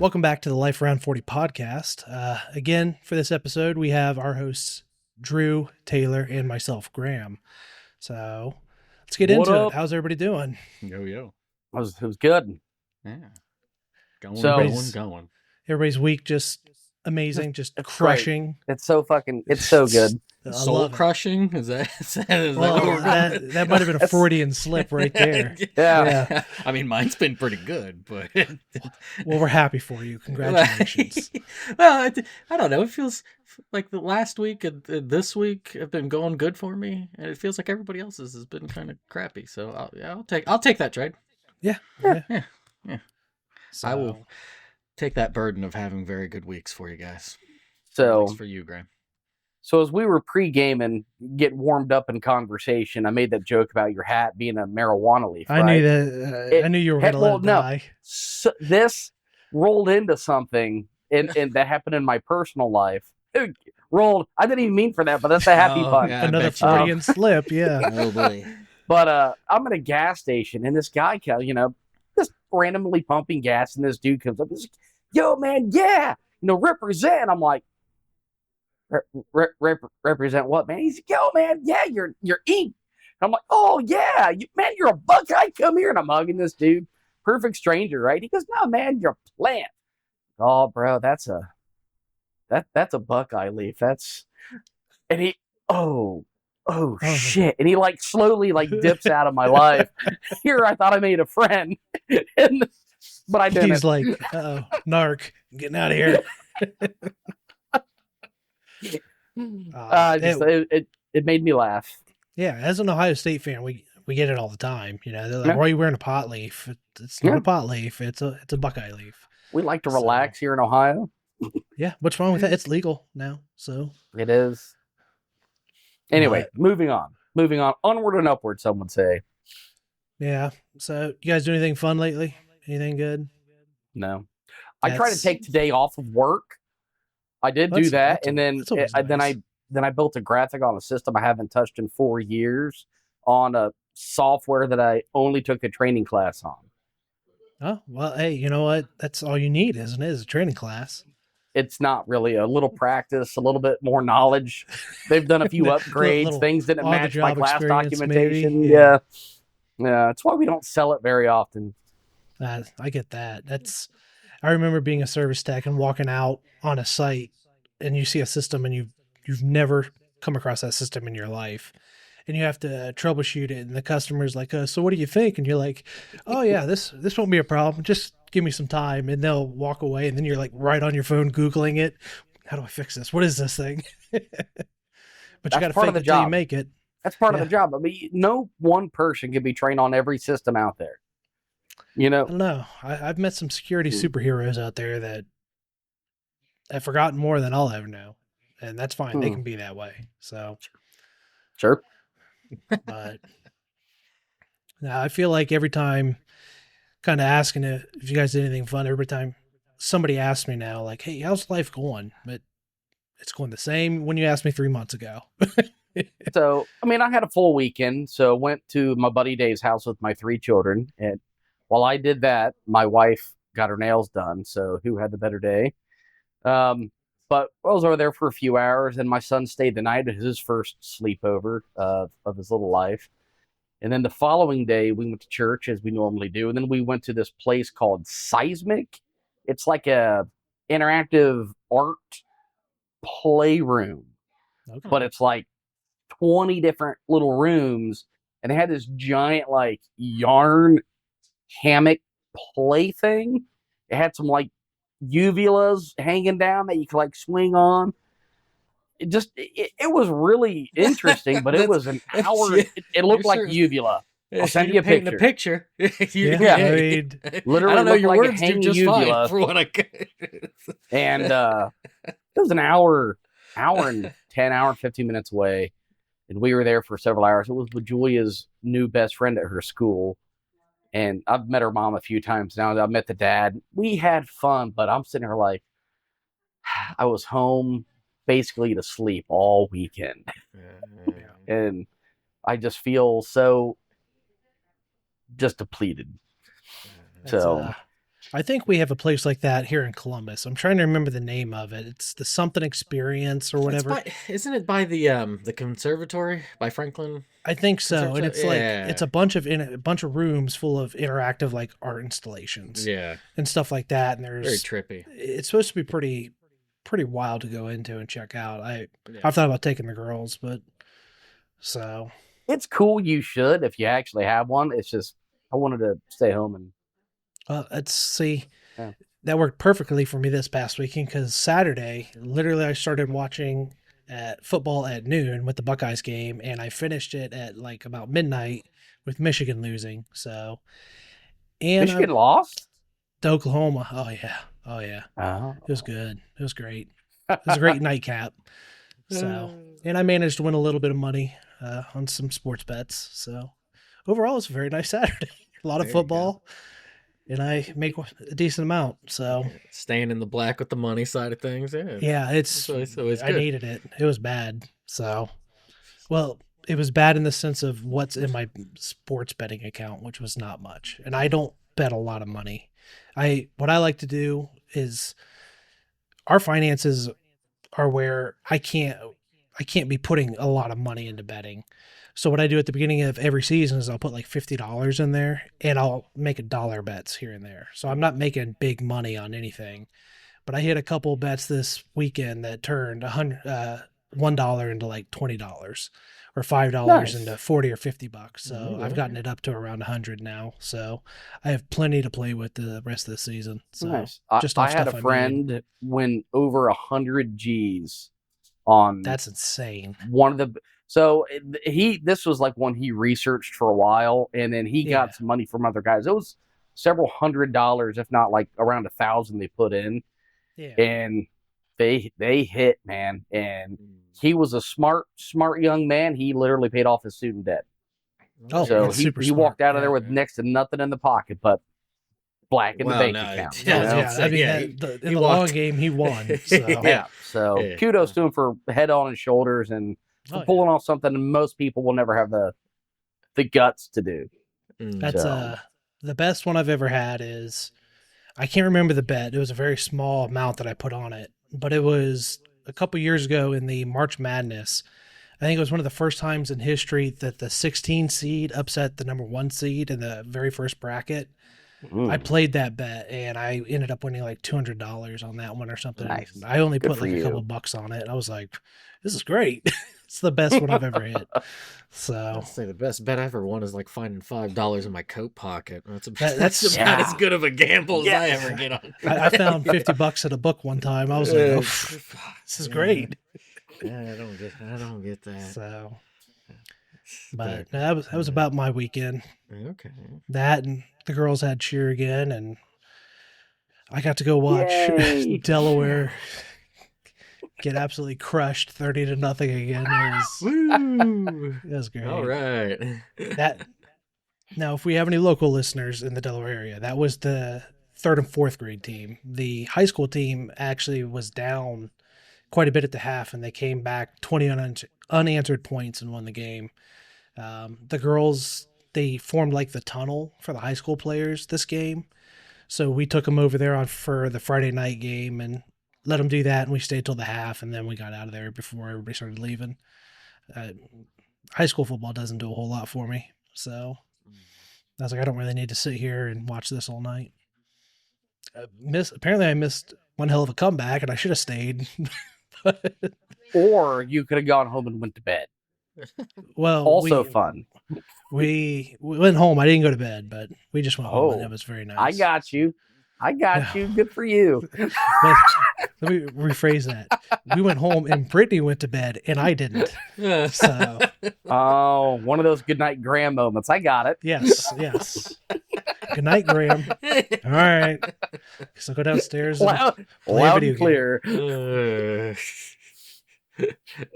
Welcome back to the Life Around 40 podcast. Again, for this episode, we have our hosts, Drew, Taylor, and myself, Graham. So let's get into it. How's everybody doing? Yo. It was good. Yeah. Going. Everybody's week just amazing, just crushing. Great. It's so good. Soul crushing? Is that that might have been a Freudian slip right there. Yeah. I mean, mine's been pretty good, but well, we're happy for you. Congratulations. Well, I don't know. It feels like the last week and this week have been going good for me, and it feels like everybody else's has been kind of crappy. So I'll take that trade. Yeah. So, I will take that burden of having very good weeks for you guys. So thanks for you, Graham. So as we were pre-gaming, get warmed up in conversation, I made that joke about your hat being a marijuana leaf. I knew that. I knew you were going to let it die. So this rolled into something, and that happened in my personal life. It rolled. I didn't even mean for that, but that's a happy pun. Yeah, another Freudian slip. Yeah. Oh boy. But I'm at a gas station, and this guy, just randomly pumping gas, and this dude comes up. He's like, "Yo, man, yeah, represent." I'm like, represent what, man? He's like, "Yo, man, yeah, you're ink." I'm like, "Oh yeah, man, you're a Buckeye. Come here." And I'm hugging this dude, perfect stranger, right? He goes, "No, man, you're a plant." Oh, bro, that's a Buckeye leaf. And he, oh shit, and he slowly dips out of my life. Here, I thought I made a friend, but I didn't. He's like, narc, I'm getting out of here. It made me laugh. Yeah, as an Ohio State fan, we get it all the time. They're like, "Why are you wearing a pot leaf?" It's not a pot leaf. It's a Buckeye leaf. We like to relax here in Ohio. Yeah, what's wrong with that? It's legal now, so it is. Anyway, moving on, onward and upward. Some would say. Yeah. So, you guys do anything fun lately? Anything good? No. I try to take today off of work. I did do that, and then I built a graphic on a system I haven't touched in 4 years on a software that I only took a training class on. Oh, well, hey, you know what? That's all you need, isn't it? Is a training class. It's not really. A little practice, a little bit more knowledge. They've done a few upgrades. Things didn't match my class documentation. Maybe. Yeah. That's why we don't sell it very often. I get that. I remember being a service tech and walking out on a site, and you see a system, and you've never come across that system in your life, and you have to troubleshoot it, and the customer's like, "So what do you think?" And you're like, "Oh yeah, this won't be a problem. Just give me some time." And they'll walk away, and then you're right on your phone Googling it. How do I fix this? What is this thing? But you got to fake it till you make it. That's part of the job. I mean, no one person can be trained on every system out there. I don't know. I've met some security superheroes out there that have forgotten more than I'll ever know. And that's fine. They can be that way. So, sure. But now I feel like every time kind of asking if you guys did anything fun, every time somebody asks me now, like, "Hey, how's life going?" But it's going the same when you asked me 3 months ago. So, I mean, I had a full weekend. So went to my buddy Dave's house with my 3 children. And while I did that, my wife got her nails done. So who had the better day? But I was over there for a few hours, and my son stayed the night at his first sleepover of his little life. And then the following day, we went to church as we normally do. And then we went to this place called Seismic. It's like a interactive art playroom, but it's 20 different little rooms. And they had this giant yarn hammock play thing. It had some uvulas hanging down that you could swing on. It was really interesting, but it was an hour. It looked like uvula. I'll send you a picture. Literally, I don't know, your like words do just uvula. fine for what I could. And it was an hour and 15 minutes away, and we were there for several hours. It was with Julia's new best friend at her school. And I've met her mom a few times now. I've met the dad. We had fun, but I'm sitting here I was home basically to sleep all weekend. And I just feel so just depleted. I think we have a place like that here in Columbus. I'm trying to remember the name of it. It's the something experience or whatever. Isn't it by the conservatory by Franklin I think so. And Conservatory? it's like Yeah. it's a bunch of rooms full of interactive like art installations Yeah. and stuff like that. And Very there's trippy. it's supposed to be pretty wild to go into and check out. Yeah. I've thought about taking the girls, but so It's cool. You should if you actually have one. It's just I wanted to stay home and let's see. Yeah. That worked perfectly for me this past weekend because Saturday, literally, I started watching at football at noon with the Buckeyes game, and I finished it at like about midnight with Michigan losing. So, and Michigan lost. to Oklahoma. Oh yeah, Oh, it was good. It was great. It was a great nightcap. So, and I managed to win a little bit of money on some sports bets. So, overall, it's a very nice Saturday. A lot of There you football, and I make a decent amount. So, Staying in the black with the money side of things. Yeah. yeah, it's always I good. needed it. It was bad. So, well, it was bad in the sense of what's in my sports betting account, which was not much, and I don't bet a lot of money. What I like to do is our finances are where I can't be putting a lot of money into betting. So what I do at the beginning of every season is I'll put like $50 in there and I'll make $1 bets here and there. So I'm not making big money on anything, but I hit a couple bets this weekend that turned $1 into like $20 or $5 Nice. into 40 or $50. So Mhm. I've gotten it up to around 100 now. So I have plenty to play with the rest of the season. So nice. just I off had stuff a I made. friend win over 100 G's on That's insane. one of the. So this was like one he researched for a while, and then he Yeah. got some money from other guys. It was several $100s, if not like around 1,000 they put in, Yeah. and they hit, man. And he was a smart young man. He literally paid off his student debt. Oh, So that's super he smart. walked out of there Yeah, with yeah. next to nothing in the pocket, but black in the Well, bank no, account. yeah, you know? yeah. Yeah, I mean, Yeah, in he the long walked. game, he won. So, Yeah. So Yeah. kudos to him for head on his shoulders and for Oh, yeah. pulling off something most people will never have the guts to do. Mm. That's So- the best one I've ever had is I can't remember the bet. It was a very small amount that I put on it, but it was a couple years ago in the March Madness. I think it was one of the first times in history that the 16 seed upset the number 1 seed in the very first bracket. Mm. I played that bet and I ended up winning like $200 on that one or something. Nice. I only Good put for like a couple you. bucks on it. I was like, this is great. It's the best one I've ever hit. So I'd say the best bet I ever won is like finding $5 in my coat pocket. That's that's- about Yeah. as good of a gamble as I Yes. ever get on. I found $50 at a book one time. I was like, oh, this is great. Yeah, I don't get that. So, but no, that was about my weekend. Okay. That and the girls had cheer again, and I got to go watch Yay. Delaware get absolutely crushed 30-0 again. Woo! It was great. All right. That now, if we have any local listeners in the Delaware area, that was the 3rd and 4th grade team. The high school team actually was down quite a bit at the half, and they came back 20 unanswered points and won the game. The girls, they formed like the tunnel for the high school players this game, so we took them over there for the Friday night game and let them do that, and we stayed till the half, and then we got out of there before everybody started leaving. High school football doesn't do a whole lot for me, so I was like, I don't really need to sit here and watch this all night. Apparently, I missed one hell of a comeback, and I should have stayed. Or you could have gone home and went to bed. Well, Also fun. we went home. I didn't go to bed, but we just went home, and Oh, it was very nice. I got you. Yeah. Good for you. But let me rephrase that. We went home, and Brittany went to bed, and I didn't. So Oh, one of those goodnight Graham moments. I got it. yes. Good night, Graham. All right. So I'll go downstairs. And Loud, play a loud video and game. clear.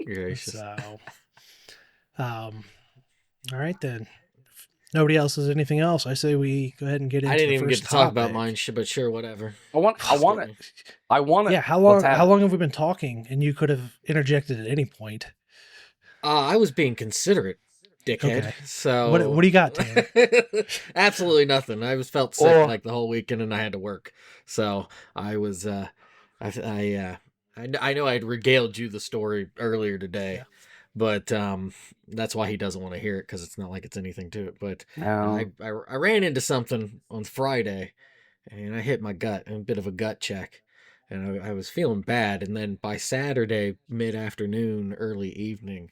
Gracious. So, all right then. If nobody else has anything else, I say we go ahead and get into I didn't the even get first to talk about topic. mine, but sure, whatever. I want it. Yeah, how What's long? How happening? long have we been talking? And you could have interjected at any point. I was being considerate. dickhead. Okay. So What do you got, Taylor? absolutely nothing. I was felt sick Oh. like the whole weekend, and I had to work. So I was I know I'd regaled you the story earlier today, Yeah. but that's why he doesn't want to hear it, because it's not like it's anything to it. But No. I ran into something on Friday, and I hit my gut, a bit of a gut check, and I was feeling bad. And then by Saturday mid afternoon, early evening,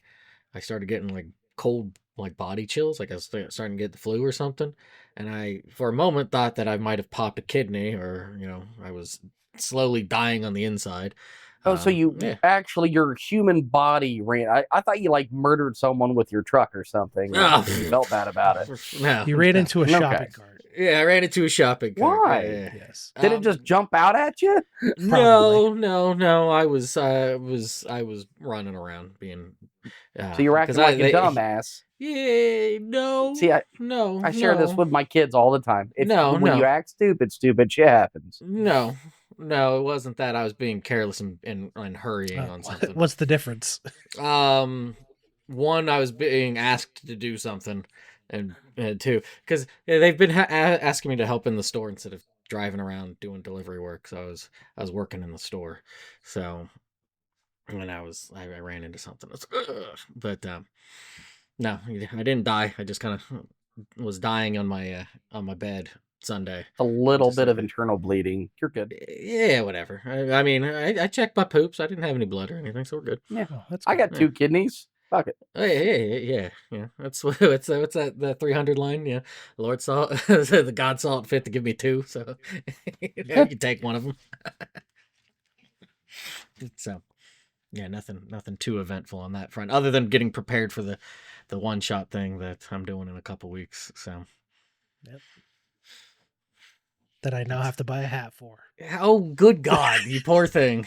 I started getting like cold, like body chills, like I was starting to get the flu or something. And I, for a moment, thought that I might have popped a kidney, or I was slowly dying on the inside. Oh, so you Yeah. actually, your human body ran. I thought you like murdered someone with your truck or something. Oh, You felt bad about it. No. You ran into a Okay. shopping cart. Yeah, I ran into a shopping cart. Why? Yeah. Yes. Did it just jump out at you? No, no. I was running around being. So you're acting like a dumbass. Yeah, no. See, no. I share this with my kids all the time. When you No. act stupid shit happens. No, it wasn't that. I was being careless and hurrying on something. What's the difference? One, I was being asked to do something, and two, because they've been asking me to help in the store instead of driving around doing delivery work. So I was working in the store, so when I ran into something. But no, I didn't die. I just kind of was dying on my bed Sunday. A little Just bit of like- internal bleeding. You're good. Yeah, whatever. I mean, I checked my poops. I didn't have any blood or anything, so we're good. Yeah, Oh, that's I good. got 2 kidneys. Fuck it. Yeah. That's what's that, the 300 line? Yeah, the Lord saw the God saw it fit to give me 2, so you can take one of them. So yeah, nothing too eventful on that front, other than getting prepared for the one shot thing that I'm doing in a couple weeks. So That I now have to buy a hat for. oh, good God, you poor thing.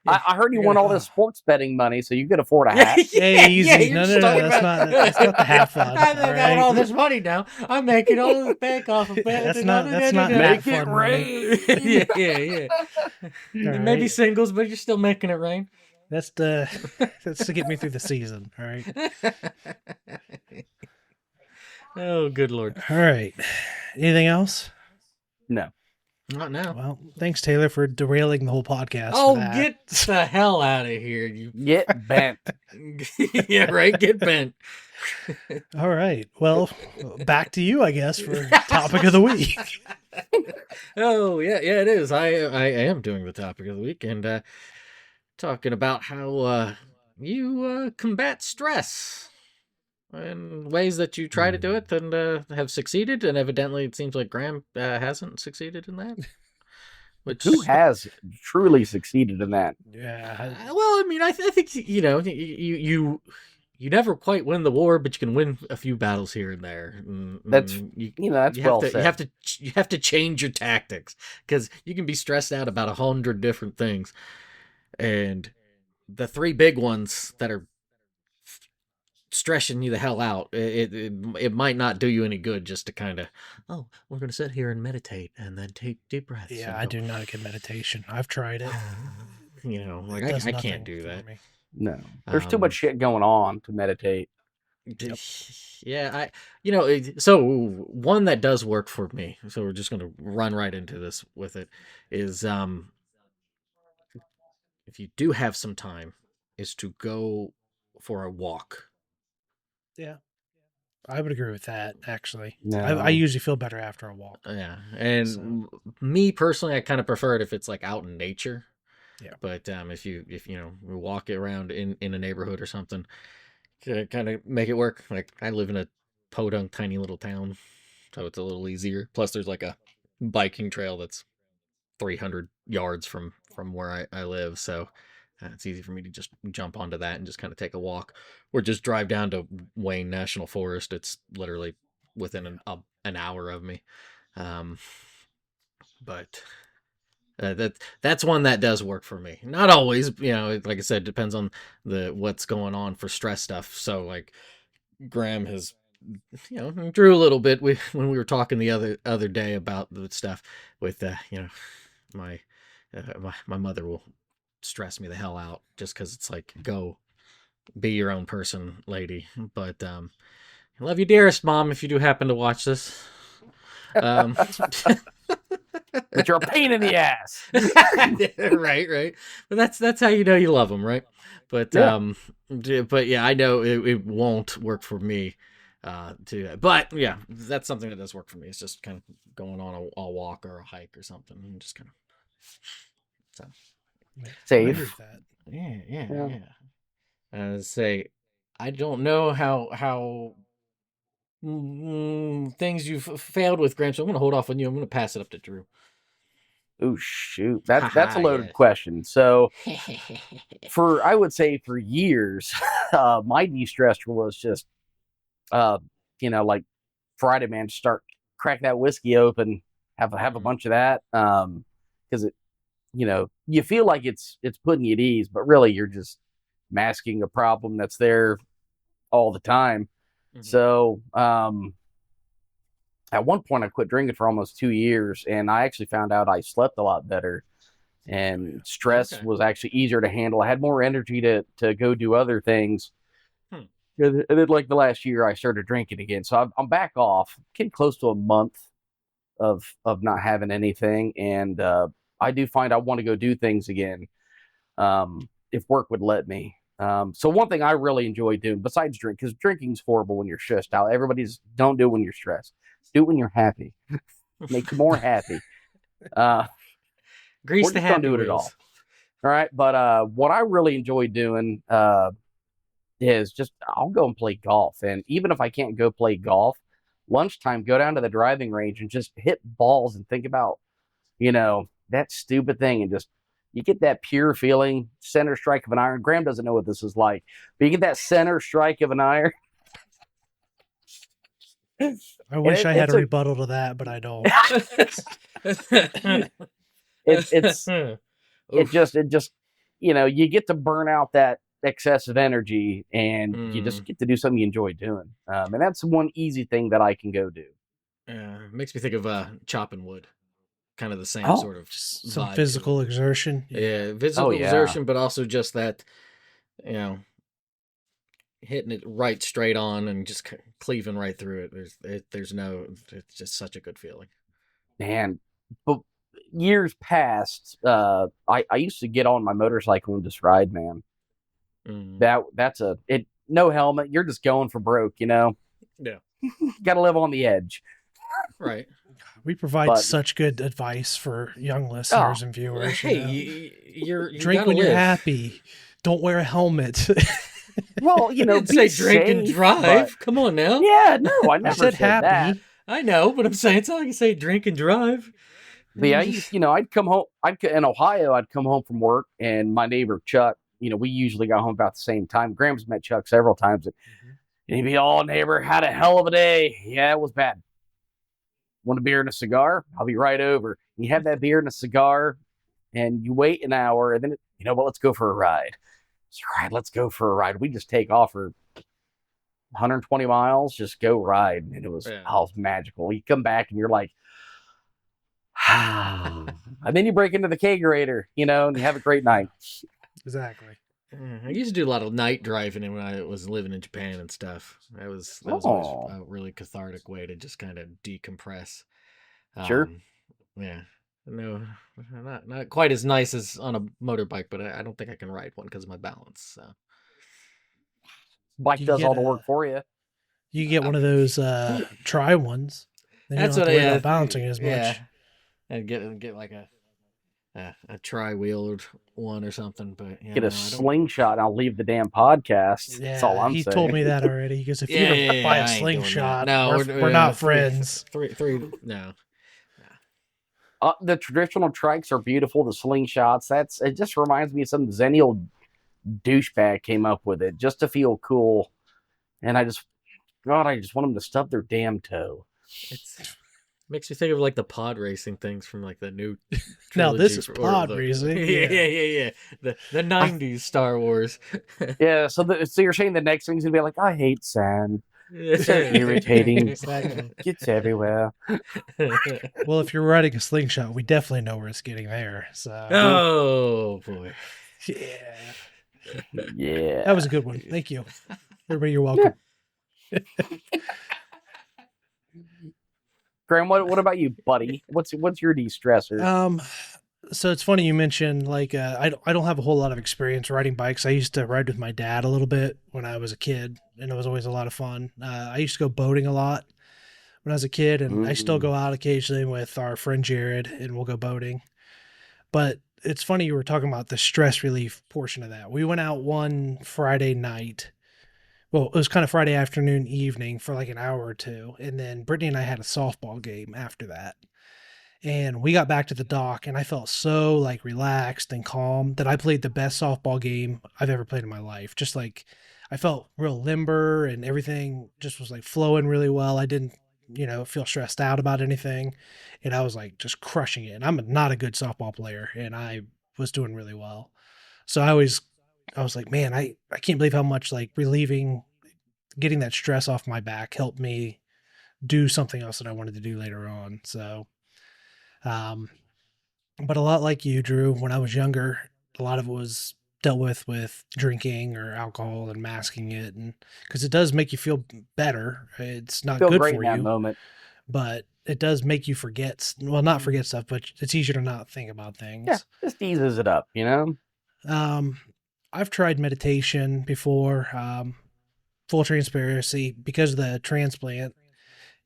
I heard you won all this sports betting money, so you could afford a hat. Hey, easy. you're No, just talking that's not the hat fund. I got right? all this money now. I'm making all this back off of it. That's not Make hat it fund money. rain. yeah. All Maybe right. singles, but you're still making it rain. That's to get me through the season. All right. Oh, good Lord. All right. Anything else? No. Not now. Well, thanks, Taylor, for derailing the whole podcast. Oh, for that. get the hell out of here, you. Get bent. Yeah, right. Get bent. All right. Well, back to you, I guess, for topic of the week. Oh, yeah, it is. I am doing the topic of the week, and talking about how you combat stress and ways that you try to do it and have succeeded, and evidently it seems like Graham hasn't succeeded in that. Which Who has truly succeeded in that? Yeah. well, I mean, I think you never quite win the war, but you can win a few battles here and there. That's that's well said. You have to change your tactics, because you can be stressed out about 100 different things, and the 3 big ones that are stressing you the hell out, it might not do you any good just to kind of, oh, we're going to sit here and meditate and then take deep breaths. Yeah, I do not get meditation. I've tried it. Like It does I nothing can't do for that. me. No. There's too much shit going on to meditate. Yeah, so one that does work for me, so we're just going to run right into this with it, is if you do have some time, is to go for a walk. Yeah. I would agree with that, actually. No. I usually feel better after a walk. Yeah, and So- me personally, I kind of prefer it if it's like out in nature. Yeah. But if you walk around in a neighborhood or something, to kind of make it work. Like, I live in a podunk tiny little town, so it's a little easier. Plus, there's like a biking trail that's 300 yards from where I live, so it's easy for me to just jump onto that and just kind of take a walk, or just drive down to Wayne National Forest. It's literally within an hour of me. But that's one that does work for me. Not always, like I said, depends on what's going on for stress stuff. So like Graham has, drew a little bit when we were talking the other day about the stuff with my mother will stress me the hell out just because it's like, go be your own person, lady. But I love you, dearest mom, if you do happen to watch this. Um, But you're a pain in the ass. right. But that's how you know you love them, right? But Yeah. but yeah, I know it won't work for me. To that. But yeah, that's something that does work for me. It's just kind of going on a walk or a hike or something, and just kind of so Yeah, I Safe. agree with that. yeah. Say, I don't know how things you've failed with, Graham. So I'm gonna hold off on you. I'm gonna pass it up to Drew. Oh shoot, that's a Haha, loaded yeah. question. So I would say for years, my de-stressor was just, uh, like Friday, man, just start crack that whiskey open, have a bunch of that, because it, you feel like it's putting you at ease, but really you're just masking a problem that's there all the time. Mhm. So, at one point I quit drinking for almost 2 years, and I actually found out I slept a lot better, and stress Okay. was actually easier to handle. I had more energy to go do other things. Hmm. And then, like the last year, I started drinking again. So I'm back off, getting close to a month of not having anything, and I do find I want to go do things again, if work would let me. So one thing I really enjoy doing besides drink, because drinking's horrible when you're stressed out. Everybody's don't do it when you're stressed. Do it when you're happy. Makes you more happy. Or Grease the just don't happy do it at all. wheels. All right. But what I really enjoy doing is just I'll go and play golf. And even if I can't go play golf, lunchtime, go down to the driving range and just hit balls and think about, that stupid thing, and just you get that pure feeling, center strike of an iron. Graham doesn't know what this is like, but you get that center strike of an iron. I wish I had it's a a rebuttal to that, but I don't. it's Oof. it just you get to burn out that excessive energy, and you just get to do something you enjoy doing. And that's one easy thing that I can go do. Makes me think of chopping wood. Kind of the same Oh, sort of Just some vibe to it. physical exertion. Yeah, oh physical yeah, exertion, but also just that, you know, hitting it right straight on and just cleaving right through it. There's no, it's just such a good feeling. man. But years past, I used to get on my motorcycle and just ride, man. Mm. That's it. No helmet, you're just going for broke. Yeah, Got to live on the edge. right. We provide But such good advice for young oh, listeners and viewers. Hey, you Drink gotta when you're live. happy. Don't wear a helmet. well, I didn't be say drink and safe, drive. but- Come on now. Yeah, no, I I never said said that. happy. I know, but I'm saying it's not like you say drink and drive. But yeah, I'd come home. In Ohio. I'd come home from work, and my neighbor Chuck. We usually got home about the same time. Graham's met Chuck several times, and he'd be all, neighbor, had a hell of a day. Yeah, it was bad. Want a beer and a cigar? I'll be right over. You have that beer and a cigar, and you wait an hour, and then what? Let's go for a ride. So, right, let's go for a ride. We just take off for 120 miles, just go ride, and it was magical. You come back, and you're like. And then you break into the kegerator, and you have a great night. Exactly. I used to do a lot of night driving when I was living in Japan and stuff. That was always a really cathartic way to just kind of decompress. Sure. Yeah. No, not quite as nice as on a motorbike, but I don't think I can ride one because of my balance. So. Bike does all the work for you. You get one of those tri ones. Then you don't have to worry about balancing as much. Yeah. And get like a tri-wheeled one or something, but get a slingshot. And I'll leave the damn podcast. Yeah, that's all I'm saying. He told me that already. He goes, if you don't buy a slingshot, we're not friends. Three, no. The traditional trikes are beautiful. The slingshots, it just reminds me of some Zennial douchebag came up with it just to feel cool. And I just want them to stub their damn toe. It makes you think of like the pod racing things from like the new now this is pod racing. Yeah. The 90s Star Wars. Yeah, so you're saying the next thing's gonna be like, I hate sand. It's so irritating. Exactly. It's everywhere. Well, if you're riding a slingshot, we definitely know where it's getting there. So. Oh boy. Yeah. That was Yeah. a good one. Thank you. Everybody, you're Yeah. welcome. Graham, what about you, buddy? What's your de-stressor? Um, so it's funny you mentioned like I don't have a whole lot of experience riding bikes. I used to ride with my dad a little bit when I was a kid, and it was always a lot of fun. I used to go boating a lot when I was a kid, and I still Mm. go out occasionally with our friend Jared, and we'll go boating. But it's funny you were talking about the stress relief portion of that. We went out one Friday night. Well, it was kind of Friday afternoon, evening for like an hour or two, and then Brittany and I had a softball game after that. And we got back to the dock, and I felt so like relaxed and calm that I played the best softball game I've ever played in my life. Just like I felt real limber, and everything just was like flowing really well. I didn't, feel stressed out about anything, and I was like just crushing it. And I'm not a good softball player, and I was doing really well. So I was like, man, I can't believe how much like relieving, getting that stress off my back helped me do something else that I wanted to do later on. So, um, but a lot like you, Drew, when I was younger, a lot of it was dealt with drinking or alcohol and masking it. And because it does make you feel better, it's not Feel good great in for that you, moment. but it does make you forget, well, not forget stuff, but it's easier to not think about Yeah, things. just eases it up, you know? Um, I've tried meditation before, full transparency, because of the transplant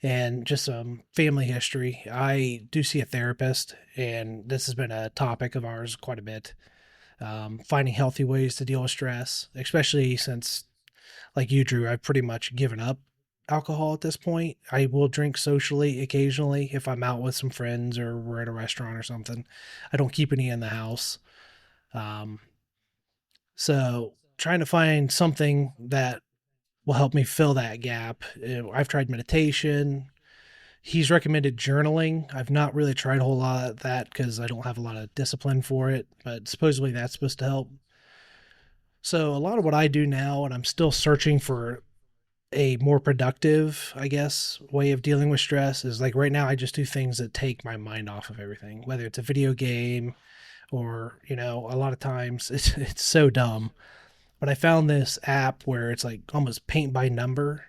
and just some family history. I do see a therapist, and this has been a topic of ours quite a bit. Finding healthy ways to deal with stress, especially since, like you, Drew, I've pretty much given up alcohol at this point. I will drink socially occasionally if I'm out with some friends or we're at a restaurant or something. I don't keep any in the house. Um, so trying to find something that will help me fill that gap. I've tried meditation. He's recommended journaling. I've not really tried a whole lot of that because I don't have a lot of discipline for it, but supposedly that's supposed to help. So a lot of what I do now, and I'm still searching for a more productive, I guess, way of dealing with stress, is like right now I just do things that take my mind off of everything, whether it's a video game or, a lot of times it's so dumb. But I found this app where it's like almost paint by number,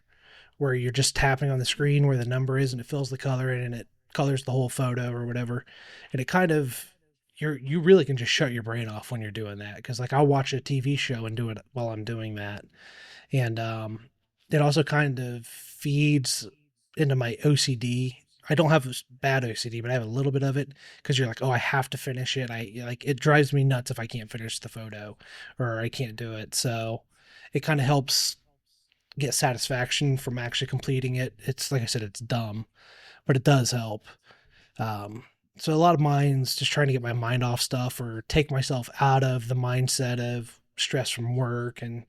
where you're just tapping on the screen where the number is and it fills the color in and it colors the whole photo or whatever. And it kind of, you really can just shut your brain off when you're doing that. Cause like I'll watch a TV show and do it while I'm doing that. And it also kind of feeds into my OCD. I don't have bad OCD, but I have a little bit of it because you're like, oh, I have to finish it. I like it drives me nuts if I can't finish the photo or I can't do it. So it kind of helps get satisfaction from actually completing it. It's like I said, it's dumb, but it does help. Um, so a lot of mine's just trying to get my mind off stuff or take myself out of the mindset of stress from work and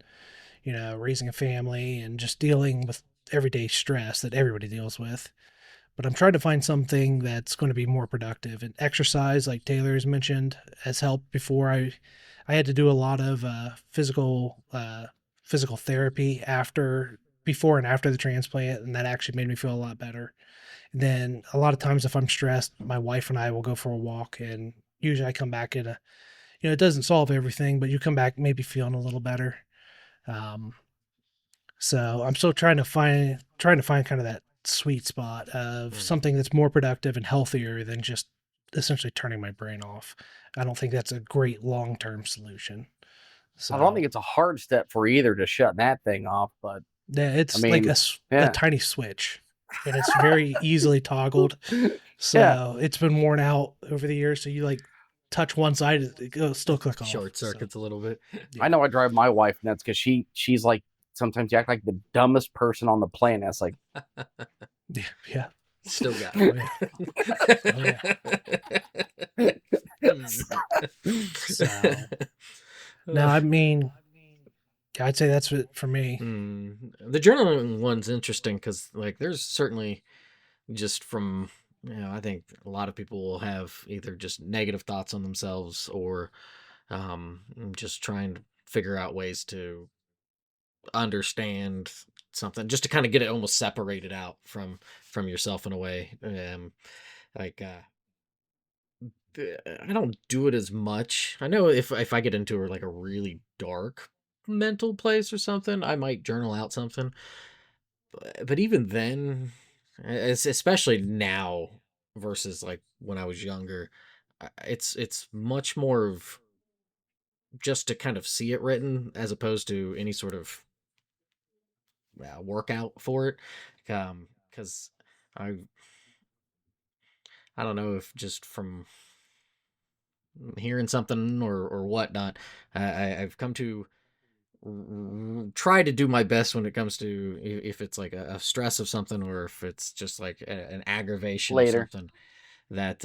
raising a family and just dealing with everyday stress that everybody deals with. But I'm trying to find something that's going to be more productive. And exercise, like Taylor has mentioned, has helped before. I had to do a lot of physical therapy before and after the transplant, and that actually made me feel a lot better. And then a lot of times, if I'm stressed, my wife and I will go for a walk, and usually I come back in it doesn't solve everything, but you come back maybe feeling a little better. Um, so I'm still trying to find kind of that sweet spot of Mm. something that's more productive and healthier than just essentially turning my brain off. I don't think that's a great long-term solution. I don't So think it's a hard step for either to shut that thing off, but yeah, I it's like mean, a yeah. tiny switch, and it's very easily toggled. Yeah. So it's been worn out over the years. So you like touch one side, it'll still click off. Short So circuits a little bit. I yeah, know I drive my wife nuts because she's like sometimes you act like the dumbest person on the planet. It's like yeah, yeah. Still got Oh yeah, oh yeah. So it. no, I mean, I'd say that's it for me. The journaling one's interesting because, like, there's certainly just from, I think a lot of people will have either just negative thoughts on themselves or just trying to figure out ways to understand something, just to kind of get it almost separated out from yourself in a way. Like, I don't do it as much. I know if I get into like a really dark mental place or something, I might journal out something. But even then, especially now versus like when I was younger, it's much more of just to kind of see it written as opposed to any sort of workout for it. Because I I don't know if just from hearing something or whatnot, I've come to try to do my best when it comes to if it's like a stress of something or if it's just like an aggravation of Later. something that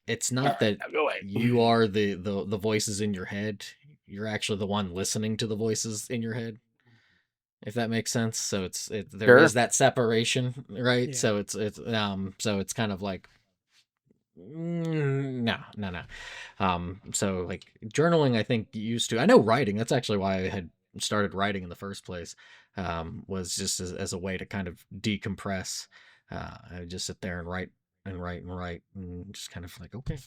it's not that Now go away. you are the voices in your head, you're actually the one listening to the voices in your head, if that makes sense. So there is Sure. that separation, right? Yeah. So it's kind of like no. So like journaling, I think used to. I know writing. That's actually why I had started writing in the first place. Was just as a way to kind of decompress. I would just sit there and write and write and write and just kind of like okay.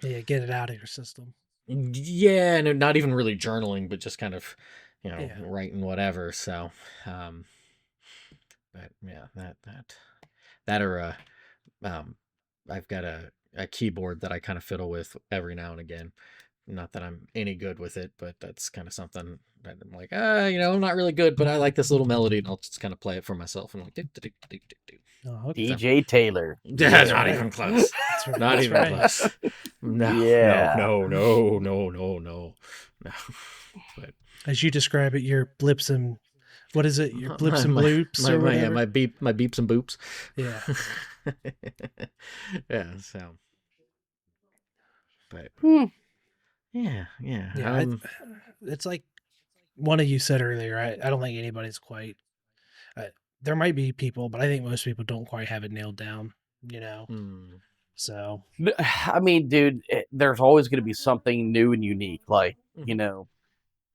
Yeah, get it out of your system. Yeah, and not even really journaling, but just kind of, Yeah. writing whatever. So, um, but yeah, that or um, I've got a keyboard that I kind of fiddle with every now and again. Not that I'm any good with it, but that's kind of something that I'm like, I'm not really good, but I like this little melody, and I'll just kind of play it for myself. And like, do, do, do, do, do, do. Oh, okay. DJ Taylor. Yeah, not right. even close. That's right. Not That's even right. close. No, no, Yeah. no, no, no, no, no, no. But As you describe it, your blips and what is it? Your blips and my bloops or yeah, whatever. my beeps and boops. Yeah. Yeah, so but Hmm. yeah. Yeah. It's like one of you said earlier. I don't think anybody's quite. Uh, there might be people, but I think most people don't quite have it nailed down. You know. mm, So I mean, dude, there's always going to be something new and unique. Like, mhm,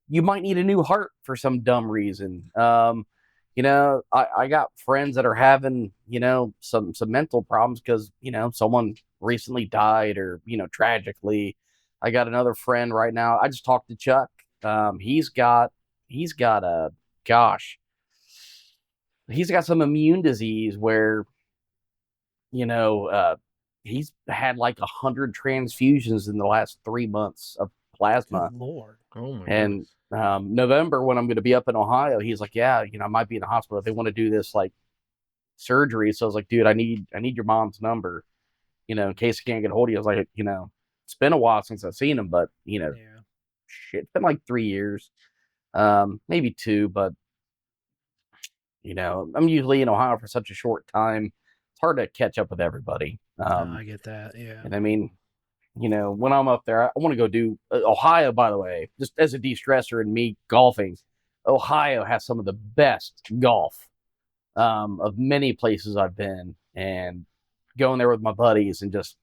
you might need a new heart for some dumb reason. I got friends that are having, some mental problems because, someone recently died or, tragically. I got another friend right now. I just talked to Chuck. He's got a, gosh, he's got some immune disease where, you know, uh, he's had like 100 transfusions in the last 3 months of good plasma. lord. oh my And goodness. November, when I'm going to be up in Ohio, he's like, yeah, I might be in the hospital. They want to do this like surgery. So I was like, dude, I need your mom's number, in case I can't get a hold of you. I was like, it's been a while since I've seen him, but Yeah. shit, it's been like 3 years, maybe two, but I'm usually in Ohio for such a short time. It's hard to catch up with everybody. I get that. Yeah. And I mean, when I'm up there, I want to go do Ohio, by the way, just as a de stressor and me golfing. Ohio has some of the best golf of many places I've been, and going there with my buddies and just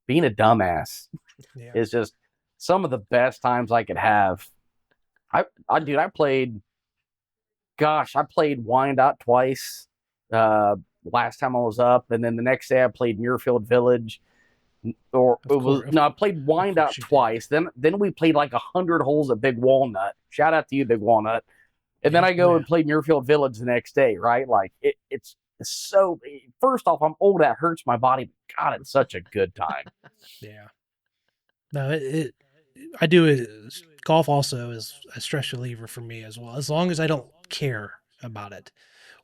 being a dumbass Yeah. is just some of the best times I could have. Dude, I played Wyandotte twice. Last time I was up, and then the next day I played Muirfield Village. Or Of course. I played Wyandotte you did. twice. Then we played like 100 holes at Big Walnut. Shout out to you, Big Walnut. And then Yeah. I go Oh, and play Muirfield Village the next day, right? Like it's so. First off, I'm old. That hurts my body. But God, it's such a good time. yeah. No, I do it. Golf also is a stress reliever for me as well. As long as I don't care about it.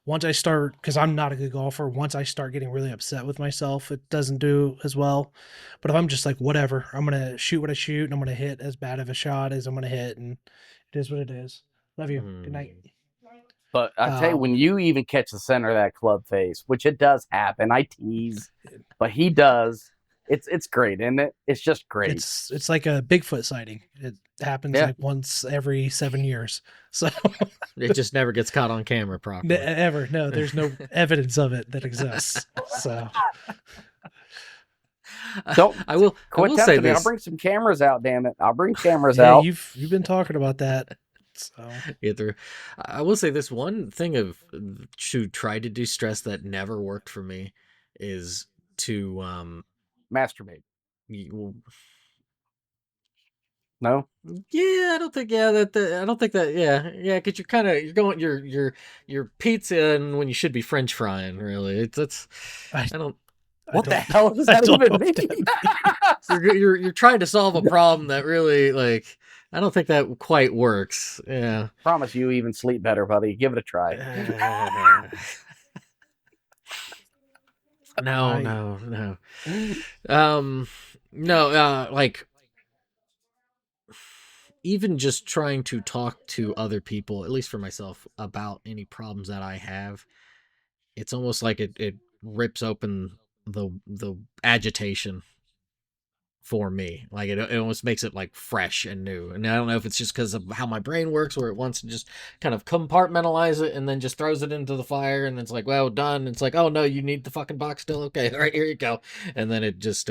Once I start, because I'm not a good golfer, once I start getting really upset with myself, it doesn't do as well. But if I'm just like, whatever, I'm going to shoot what I shoot and I'm going to hit as bad of a shot as I'm going to hit. And it is what it is. Love you. Good night. Mm. But I tell you, Um, when you even catch the center of that club face, which it does happen, I tease, but he does. It's great, isn't it? It's just great. it's like a Bigfoot sighting. It happens Yeah. like once every 7 years. So It just never gets caught on camera properly. ever, no, there's no evidence of it that exists. So Don't I will quit say tempting me. I'll this. bring some cameras out. Damn it! I'll bring cameras yeah, out. you've been talking about that. So Either I will say this one thing of to try to do stress that never worked for me is to Masturbate. you- No. Yeah, I don't think. Yeah, I don't think that. Yeah, because you're going your pizza and when you should be French frying. Really, it's I, I don't. I What the don't. hell does I that don't even know if mean? that You're trying to solve a problem that really like. I don't think that quite works. Yeah. Promise you even sleep better, buddy. Give it a try. No, I no, no. Um, no. Like even just trying to talk to other people, at least for myself, about any problems that I have, it's almost like it rips open the agitation for me. Like it almost makes it like fresh and new. And I don't know if it's just because of how my brain works, where it wants to just kind of compartmentalize it and then just throws it into the fire, and it's like, well, done. It's like, oh no, you need the fucking box still. Okay, all right, here you go. And then it just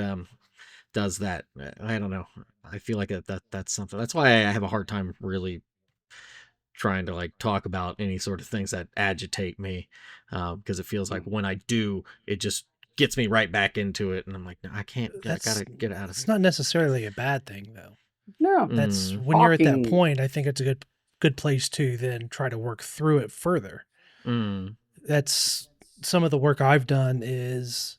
does that. I don't know. I feel like that's something. That's why I have a hard time really trying to like talk about any sort of things that agitate me, because it feels like when I do, it just gets me right back into it, and I'm like, no, I can't. I that's gotta get out of it's it. not necessarily a bad thing though. No. That's Mm, when you're at that Talking. point. I think it's a good place to then try to work through it further. mm, That's some of the work I've done is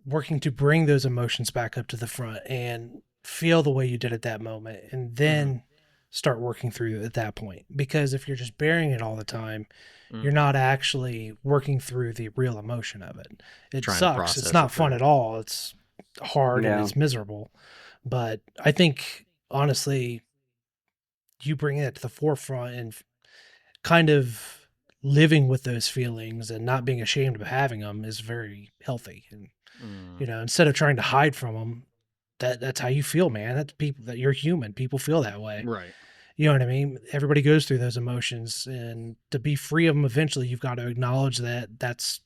working to bring those emotions back up to the front and feel the way you did at that moment, and mm-hmm, then start working through it at that point. Because if you're just burying it all the time, you're mm. not actually working through the real emotion of it. It Trying to sucks. It's process not it fun through. at all. It's hard and Yeah. it's miserable. But I think honestly, you bring it to the forefront and kind of living with those feelings and not being ashamed of having them is very healthy. And Mm, instead of trying to hide from them, that's how you feel, man. That's people, that you're human. People feel that way. right. You know what I mean? Everybody goes through those emotions, and to be free of them eventually, you've got to acknowledge that that's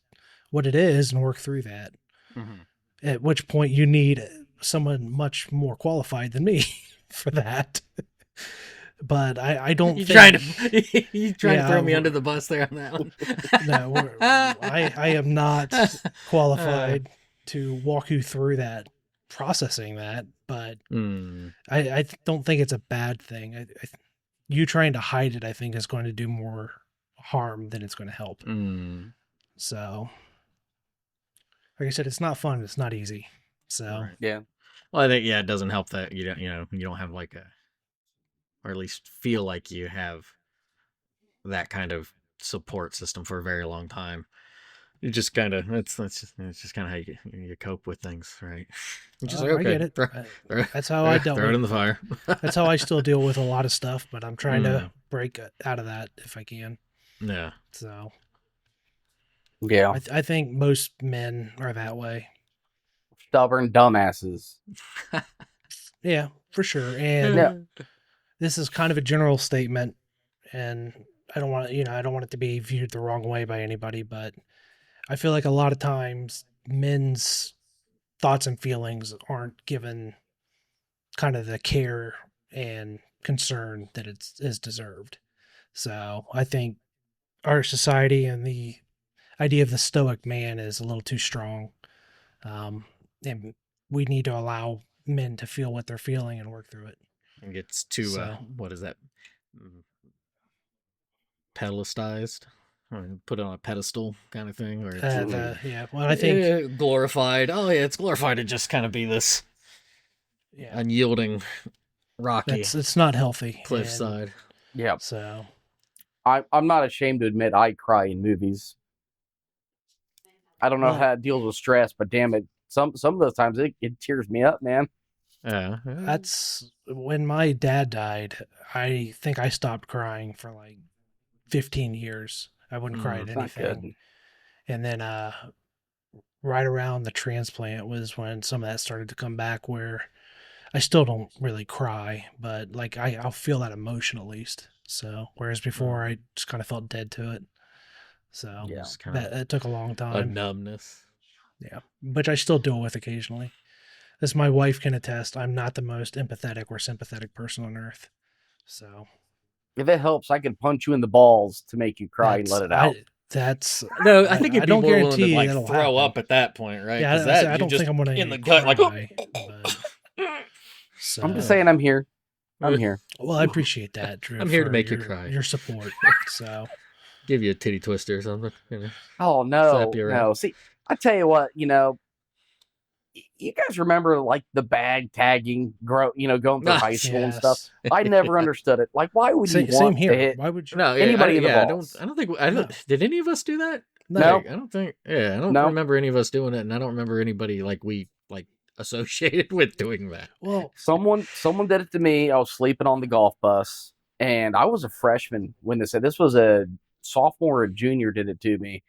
what it is and work through that. Mm-hmm. At which point, you need someone much more qualified than me for that. But I don't You trying think, to you trying to yeah, throw me under the bus there on that one? no, I am not Uh, qualified to walk you through that, processing that. But mm, I don't think it's a bad thing. You trying to hide it, I think, is going to do more harm than it's going to help. mm, So, like I said, it's not fun. It's not easy. So, right. Yeah. Well, I think it doesn't help that you don't have like a, or at least feel like you have that kind of support system for a very long time. You just kind of it's just kind of how you cope with things, right? You're just like, I okay, get it. throw, That's how I dealt throw it with. in the fire. That's how I still deal with a lot of stuff. But I'm trying to Mm, break out of that if I can. yeah. So, Yeah. I think most men are that way. Stubborn dumbasses. Yeah, for sure. And Yeah. this is kind of a general statement, and I don't want to, I don't want it to be viewed the wrong way by anybody, but I feel like a lot of times men's thoughts and feelings aren't given kind of the care and concern that is deserved. So I think our society and the idea of the stoic man is a little too strong. And we need to allow men to feel what they're feeling and work through it. It gets too So, what is that? Mm, pedestalized, or put on a pedestal kind of thing, or it's well, I think, glorified. Oh yeah, it's glorified to just kind of be this yeah, unyielding, rocky it's not healthy. And cliffside. Yeah. so, I'm not ashamed to admit I cry in movies. I don't know well, how it deals with stress, but damn it, some of those times it tears me up, man. Yeah, that's when my dad died. I think I stopped crying for like 15 years. I wouldn't cry at It's not good. anything. And then, right around the transplant was when some of that started to come back, where I still don't really cry, but like I'll feel that emotion at least. So, whereas before I just kind of felt dead to it. So Yeah. just kind of that took a long a time. numbness. Yeah. Which I still deal with occasionally. As my wife can attest, I'm not the most empathetic or sympathetic person on earth. So If it helps, I could punch you in the balls to make you cry and let it out. that's No, I think I you'd be don't more willing to guarantee like that'll throw happen. up at that point, right? Yeah, Because I that I you're don't just think I'm gonna in the gut, like. cry, but I'm so just saying I'm here. I'm here. Well, I appreciate that, Drew. I'm here to for make you your, cry. Your support. So Give you a titty twister or something. Oh Slap no, you around. no. See, I tell you what, you guys remember like the bag tagging, going through high school and stuff. yes. I never understood it. Like, why would you Same want here. to hit Why would you? No, anybody in the I balls? don't think. No. Did any of us do that? No. No. Like, I don't think. Yeah, I don't No. remember any of us doing it, and I don't remember anybody we associated with doing that. Well, Someone did it to me. I was sleeping on the golf bus, and I was a freshman when this was a sophomore or junior did it to me,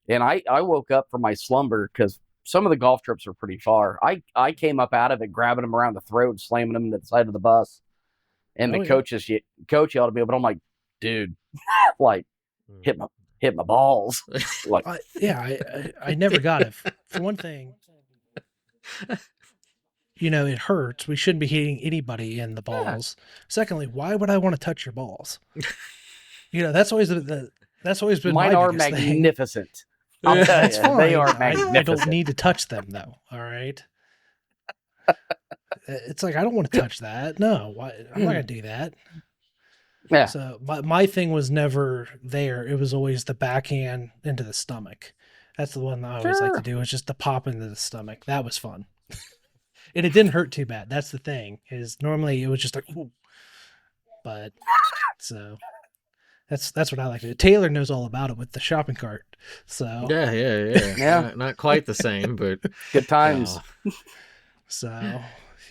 and I woke up from my slumber because some of the golf trips are pretty far. I came up out of it, grabbing him around the throat, and slamming him to the side of the bus, and the coach yelled at me, but I'm like, dude, like hit my balls, like I never got it. For one thing, it hurts. We shouldn't be hitting anybody in the balls. Secondly, why would I want to touch your balls? That's always that's always been mine my are biggest thing. magnificent. I'll tell That's you, fine. they are I magnificent. don't need to touch them though. All right. It's like I don't want to touch that. No, why? I'm not gonna do that. Yeah. So my thing was never there. It was always the backhand into the stomach. That's the one I always like to do. It's just the pop into the stomach. That was fun. And it didn't hurt too bad. That's the thing. Is normally it was just like, ooh. But so that's what I like to do. Taylor knows all about it with the shopping cart. So Yeah. Not quite the same, but Good times. so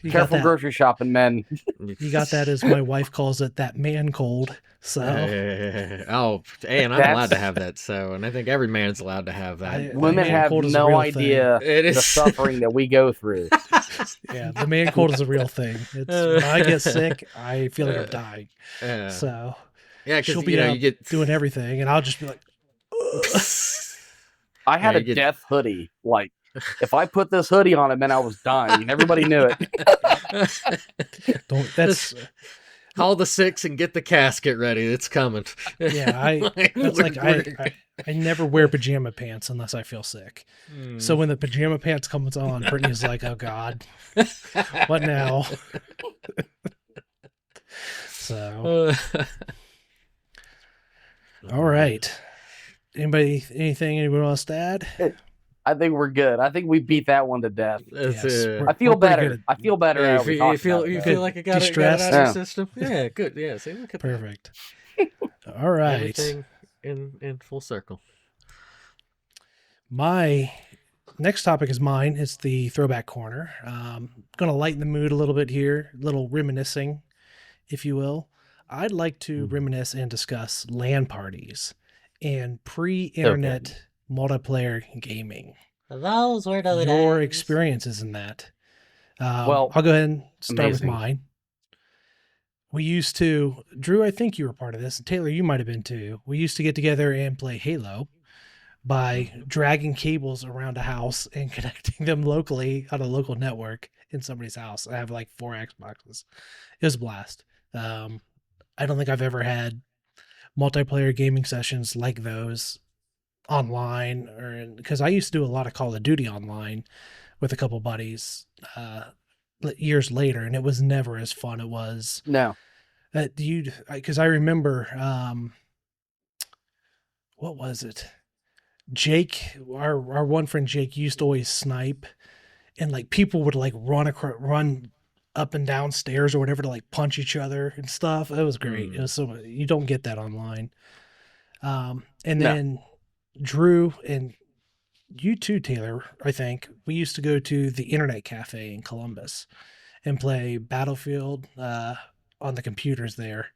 you Careful got that, grocery shopping, men. you got that, as my wife calls it, that man cold. So and I'm allowed to have that. So, and I think every man's allowed to have that. Women man have cold is a no real idea It the is. suffering that we go through. yeah, the man cold is a real thing. It's when I get sick, I feel like I'm dying. So Yeah, she'll because be you get doing everything, and I'll just be like, I had Yeah, a you get- death hoodie. Like, if I put this hoodie on, it meant I was dying, and everybody knew it. don't. That's Call the 6 and get the casket ready. It's coming. yeah. That's like I never wear pajama pants unless I feel sick. So when the pajama pants comes on, Brittany's like, "Oh God, what now?" So all right. Anything anyone else to add? I think we're good. I think we beat that one to death. That's, Yes, I feel we're pretty better. good I feel better. yeah, now you we feel, talked you feel, about you that. feel like it got it out of De-stressed. your Yeah. system. Yeah, good. Yeah, see, look at that. Perfect. All right. Everything in full circle. My next topic is mine. It's the throwback corner. Going to lighten the mood a little bit here, a little reminiscing, if you will. I'd like to reminisce and discuss LAN parties and pre-internet multiplayer gaming. Those were the Your experiences in that. Well, I'll go ahead and start amazing. with mine. We used to, Drew, I think you were part of this. Taylor, you might have been too. We used to get together and play Halo by dragging cables around a house and connecting them locally on a local network in somebody's house. I have like 4 Xboxes. It was a blast. I don't think I've ever had multiplayer gaming sessions like those online, or because I used to do a lot of Call of Duty online with a couple buddies years later, and it was never as fun. It was No. because I remember what was it? Jake, our one friend Jake, used to always snipe, and like people would like run up and down stairs or whatever to like punch each other and stuff. It was great. It was so you don't get that online. And then Drew and you too, Taylor, I think we used to go to the internet cafe in Columbus and play Battlefield on the computers there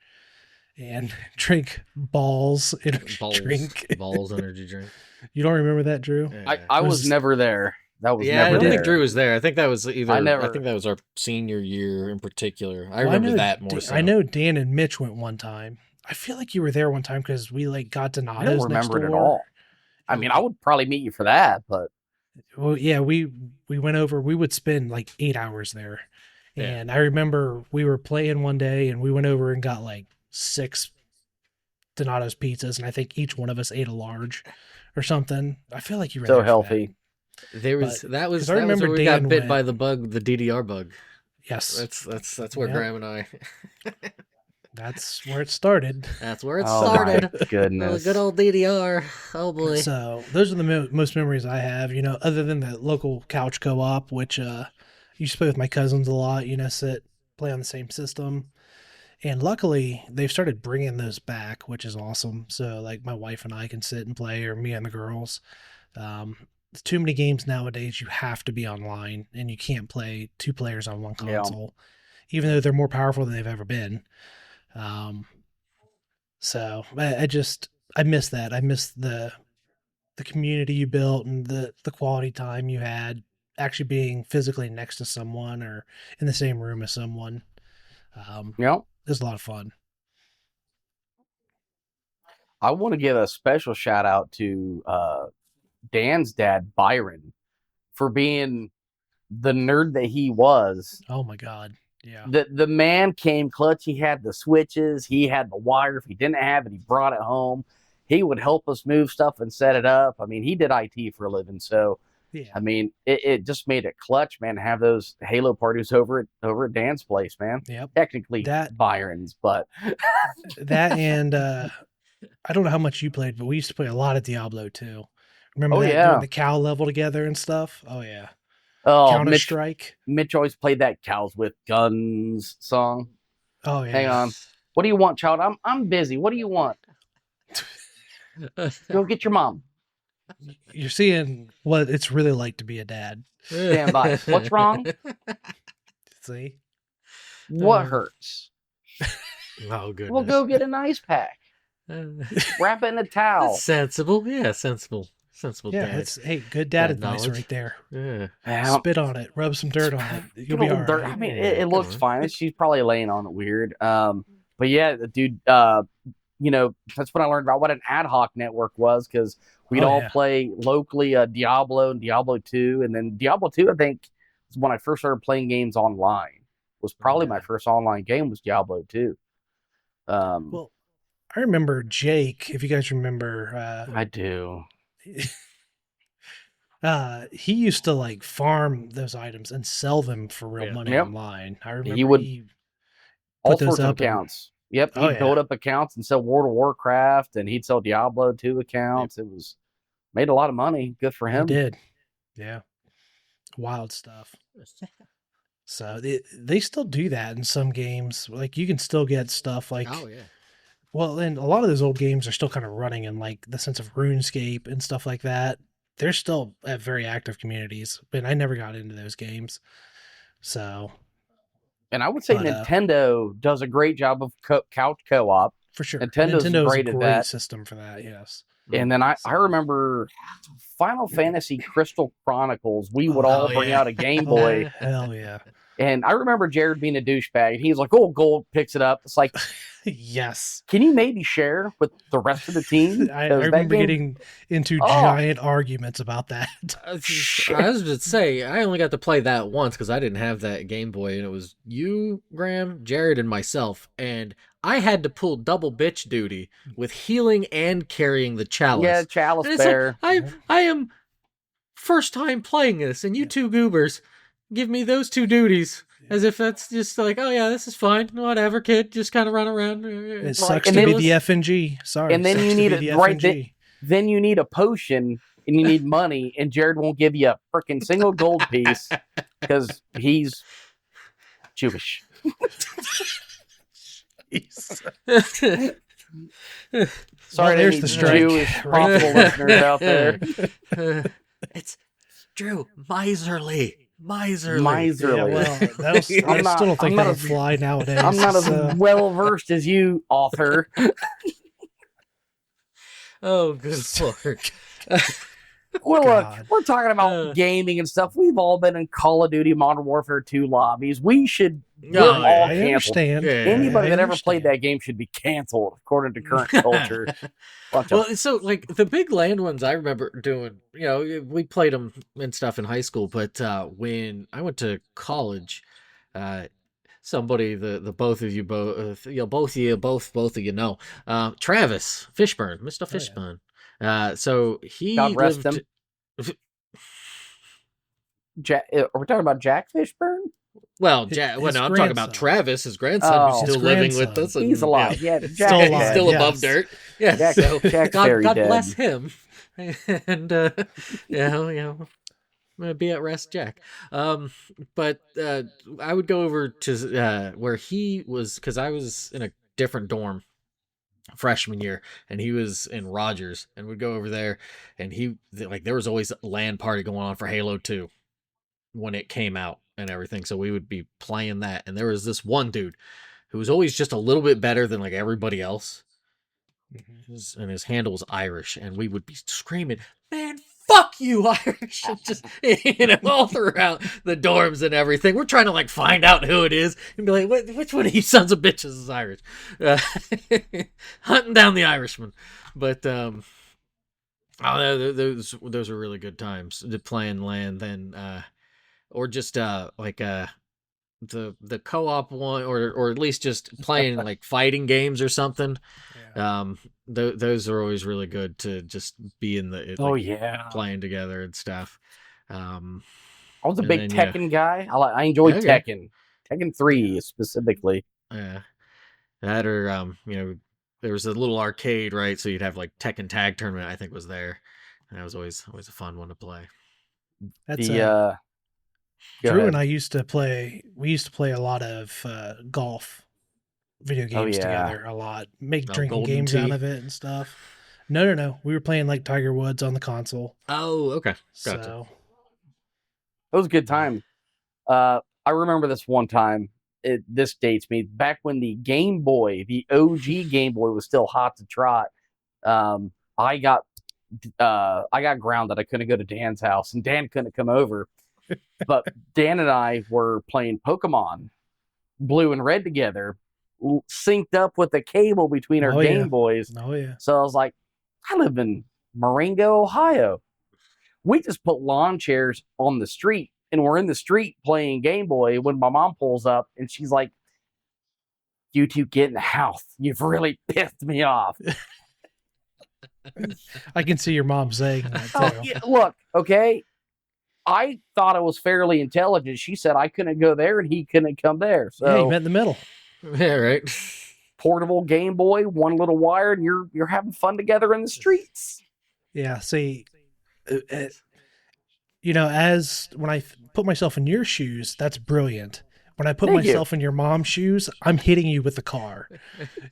and drink balls in a drink. Balls energy drink. You don't remember that, Drew? I was never there. That was I never don't there. think Drew was there. I think that was either. I I think that was our senior year in particular. I Well, remember know that more so. I know Dan and Mitch went one time. I feel like you were there one time because we like got I Donato's don't next remember it at door. all. I mean, I would probably meet you for that, but Well, yeah, we went over. We would spend like 8 hours there, Yeah. and I remember we were playing one day, and we went over and got like 6 Donato's pizzas, and I think each one of us ate a large or something. I feel like you were so there for healthy. There was But- that was 'cause I that was remember where we Dan got bit went- by the bug, the DDR bug. Yes, That's where Yep. Graham and I. that's where it started. That's where it Oh started. my Oh, the goodness. good old DDR. Oh boy. So those are the most memories I have. Other than the local couch co-op, which used to play with my cousins a lot. Sit play on the same system. And luckily, they've started bringing those back, which is awesome. So, like, my wife and I can sit and play, or me and the girls. Too many games nowadays, you have to be online, and you can't play two players on one Yeah. console, even though they're more powerful than they've ever been. Um, so, I miss that. I miss the community you built and the quality time you had actually being physically next to someone or in the same room as someone. Yep. It was a lot of fun. I want to give a special shout out to Dan's dad, Byron, for being the nerd that he was. Oh my God. Yeah. The man came clutch. He had the switches. He had the wire. If he didn't have it, he brought it home. He would help us move stuff and set it up. I mean, he did IT for a living, so Yeah. I mean, it just made it clutch, man, to have those Halo parties over at Dan's place, man. Yep. Technically That Byron's, but and I don't know how much you played, but we used to play a lot of Diablo too. Remember Oh, that yeah. doing the cow level together and stuff? Oh yeah. oh, Counter Mitch Strike. Mitch always played that "Cows with Guns" song. Oh yeah. Hang on, what do you want, child? I'm busy. What do you want? Go get your mom. You're seeing what it's really like to be a dad. Stand by. What's wrong? See? What hurts? Oh goodness. Well, go get an ice pack. Wrap it in a towel. That's sensible. Yeah, sensible. Sensible Yeah, dad. it's good dad Dad advice knowledge. right there. Yeah. Well, Spit on it, rub some dirt on it. You'll good be old all dirt. right. I mean, Yeah, it come looks on. fine. She's probably laying on it weird. But yeah, dude. That's when I learned about what an ad hoc network was, because we'd Oh, all yeah. play locally Diablo and Diablo 2, and then Diablo 2. I think was when I first started playing games online. Was probably my Okay. first online game was Diablo 2. Well, I remember Jake, if you guys remember, I do. he used to like farm those items and sell them for real Yeah. money Yep. online. I remember He would all put those sorts of up and- accounts. Yep, Oh, he'd build yeah. up accounts and sell World of Warcraft, and he'd sell Diablo 2 accounts. It was made a lot of money. Good for he him. did. Yeah. Wild stuff. So they still do that in some games. Like you can still get stuff like Oh yeah. well, and a lot of those old games are still kind of running in like the sense of RuneScape and stuff like that. They're still at very active communities, but I never got into those games. So And I would say But, Nintendo does a great job of couch co-op. for sure, Nintendo's is a great at that. system for that. Yes. And then I So- remember Final Fantasy Crystal Chronicles. We would Oh, all bring yeah. out a Game Boy. Oh, hell yeah. And I remember Jared being a douchebag. He's like, "Oh, Gold picks it up." It's like, Yes. can you maybe share with the rest of the team? I 'Cause that remember game- getting into Oh. giant arguments about that. I was going to say, I only got to play that once because I didn't have that Game Boy, and it was you, Graham, Jared, and myself. And I had to pull double bitch duty with healing and carrying the chalice. Yeah, Chalice And it's Bear. like, I am first time playing this, and you two goobers give me those two duties. As if that's just like, oh yeah, this is fine, whatever, kid, just kind of run around. It sucks and to then be the FNG. Sorry. and then sucks you to need be it the right FNG. Then you need a potion and you need money, and Jared won't give you a freaking single gold piece because he's Jewish. Sorry, Well, to there's any the strike. Jewish Right possible listeners out there. It's Drew, miserly. Miserly. Yeah, well, I still don't think I'm not that'll as- fly nowadays. I'm not as so- well versed as you, author. Oh, good lord. Well, God. look, we're talking about gaming and stuff. We've all been in Call of Duty Modern Warfare 2 lobbies. We're No, all I canceled. understand. Yeah. Anybody I that ever played understand. that game should be canceled, according to current culture. Bunch Well, of, so like the big land ones I remember doing, we played them and stuff in high school, but when I went to college, somebody, the both of you, both of you know, Travis Fishburne, Mr. Oh, yeah. Fishburne. So he God rest lived. him. Are we talking about Jack Fishburne? Well, His no, I'm talking about grandson. Travis, his grandson, who's Oh. His still living with grandson. us. And, He's alive. Yeah, Still Jack's alive, dead. still above yes. dirt. Yeah, so Jack's God, very God dead. bless him. And be at rest, Jack. But I would go over to where he was, because I was in a different dorm freshman year, and he was in Rogers, and we'd go over there, and there was always a LAN party going on for Halo 2 when it came out and everything. So we would be playing that, and there was this one dude who was always just a little bit better than like everybody else. And his handle was Irish, and we would be screaming, "Man, fuck you, Irish!" And just all throughout the dorms and everything. We're trying to like find out who it is and be like, "Which one of you sons of bitches is Irish?" Uh, hunting down the Irishman. But those are really good times to play in LAN. Then or just the co-op one, or at least just playing like fighting games or something. Yeah. Those are always really good to just be in Oh yeah. playing together and stuff. I was a And big then, yeah. Tekken guy. I enjoyed Okay. Tekken. Tekken 3 specifically. Yeah, that, or there was a little arcade, right? So you'd have like Tekken Tag Tournament, I think, was there. And that was always a fun one to play. That's Go Drew ahead. and I used to play. We used to play a lot of golf video games yeah. together. A lot, make Oh, drinking Golden games Tee. out of it and stuff. No. We were playing like Tiger Woods on the console. Oh, okay, gotcha. So It was a good time. I remember this one time. This dates me back when the Game Boy, the OG Game Boy, was still hot to trot. I got grounded. I couldn't go to Dan's house, and Dan couldn't come over. But Dan and I were playing Pokemon Blue and Red together, synced up with the cable between our Game Boys. Oh yeah. So I was like, I live in Marengo, Ohio. We just put lawn chairs on the street, and we're in the street playing Game Boy when my mom pulls up, and she's like, "You two get in the house. You've really pissed me off." I can see your mom saying that too. Oh, yeah, look, okay. I thought I was fairly intelligent. She said I couldn't go there and he couldn't come there. So Yeah, you met in the middle. Yeah, right. Portable Game Boy, one little wire, and you're having fun together in the streets. Yeah. See, as when I put myself in your shoes, that's brilliant. When I put Thank you. myself in your mom's shoes, I'm hitting you with the car.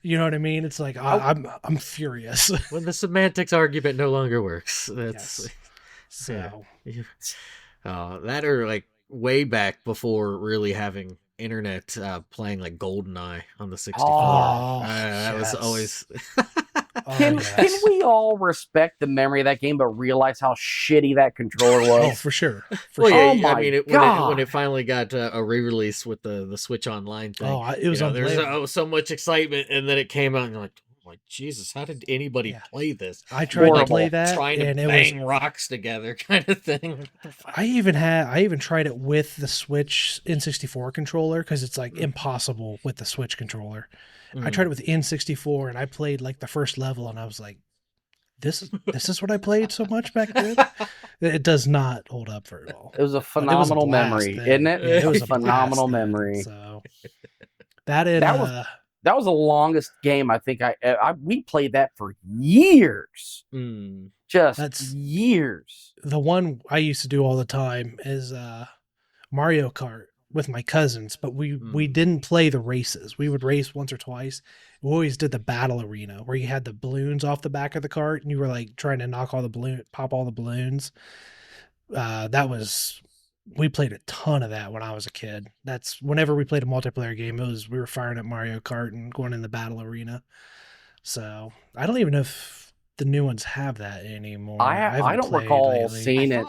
You know what I mean? It's like I'm furious. When the semantics argument no longer works. That's Yes. So that, or like way back before really having internet, playing like GoldenEye on the 64. Oh, That was yes. always Can we all respect the memory of that game, but realize how shitty that controller Oh, was? for sure. well, sure. yeah, Oh my I mean, God. when it finally got a re-release with the Switch Online thing, Oh, it was there's unbelievable. so much excitement, and then it came out, and you're like, Jesus, how did anybody Yeah. play this? I tried to Horrible. play that, Trying to and it bang was. rocks together, kind of thing. I even tried it with the Switch N64 controller because it's like impossible with the Switch controller. I tried it with the N64, and I played like the first level, and I was like, "This is what I played so much back then." It does not hold up very well. It was a But phenomenal blast memory, then. isn't it? Yeah, It was a blast phenomenal then. memory. So that and That was the longest game I think we played that for years. Mm. Just That's- years. the one I used to do all the time is Mario Kart with my cousins, but we didn't play the races. We would race once or twice. We always did the battle arena where you had the balloons off the back of the cart and you were like trying to pop all the balloons. We played a ton of that when I was a kid. That's whenever we played a multiplayer game, we were firing up Mario Kart and going in the battle arena. So I don't even know if the new ones have that anymore. I haven't don't played recall lately. seeing it.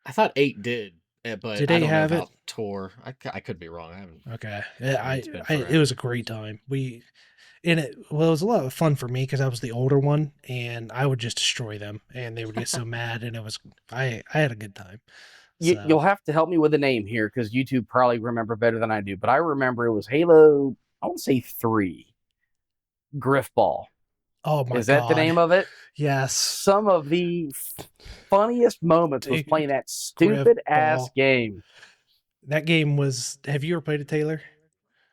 I thought 8 did, but Did I 8 don't have know it? about Tour. I could be wrong. I haven't. Okay. It's been forever. It was a great time. It was a lot of fun for me because I was the older one and I would just destroy them and they would get so mad, and I had a good time. So, You'll have to help me with the name here because you two probably remember better than I do. But I remember it was Halo, I want to say 3, Griffball. oh my Is that the God. name of it? Yes. Some of the funniest moments was Dude, playing that stupid ass Griffball. game. That game was. Have you ever played it, Taylor?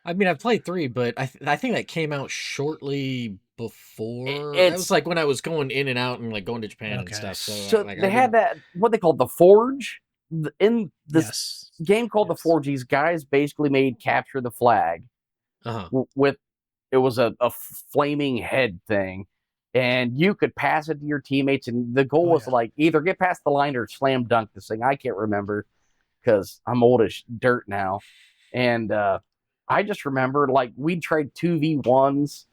I mean, I've played 3, but I think that came out shortly before. That was It's like when I was going in and out and like going to Japan and Okay. stuff. So so like I they had didn't. that what they called the Forge in this Yes. game called the Yes. Forge. These guys basically made capture the flag Uh-huh. with it was a flaming head thing, and you could pass it to your teammates, and the goal Oh was yeah. like either get past the line or slam dunk this thing. I can't remember because I'm old as dirt now, and I just remember like we'd trade 2v1s,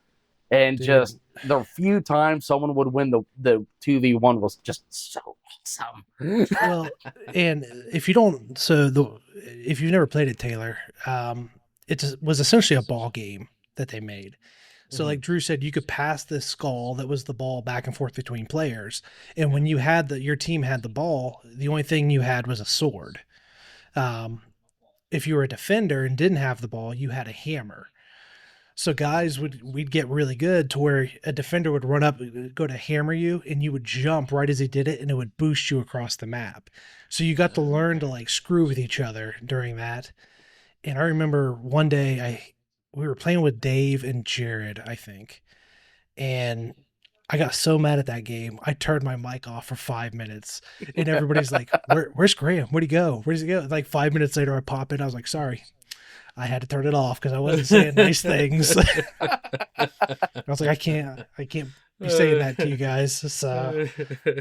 and Dude. just the few times someone would win the 2v1 was just so awesome. Well, and if you don't, if you've never played it, Taylor, was essentially a ball game that they made. So, Hmm. like Drew said, you could pass this skull that was the ball back and forth between players, and when you had your team had the ball, the only thing you had was a sword. Um, if you were a defender and didn't have the ball, you had a hammer. So we'd get really good to where a defender would run up, go to hammer you, and you would jump right as he did it, and it would boost you across the map. So you got to learn to like screw with each other during that. And I remember one day we were playing with Dave and Jared, I think, and I got so mad at that game, I turned my mic off for 5 minutes, and everybody's like, "Where's Graham? Where'd he go? Where's he go?" Like 5 minutes later, I pop in. I was like, "Sorry, I had to turn it off because I wasn't saying nice things." I was like, I can't be saying that to you guys. So,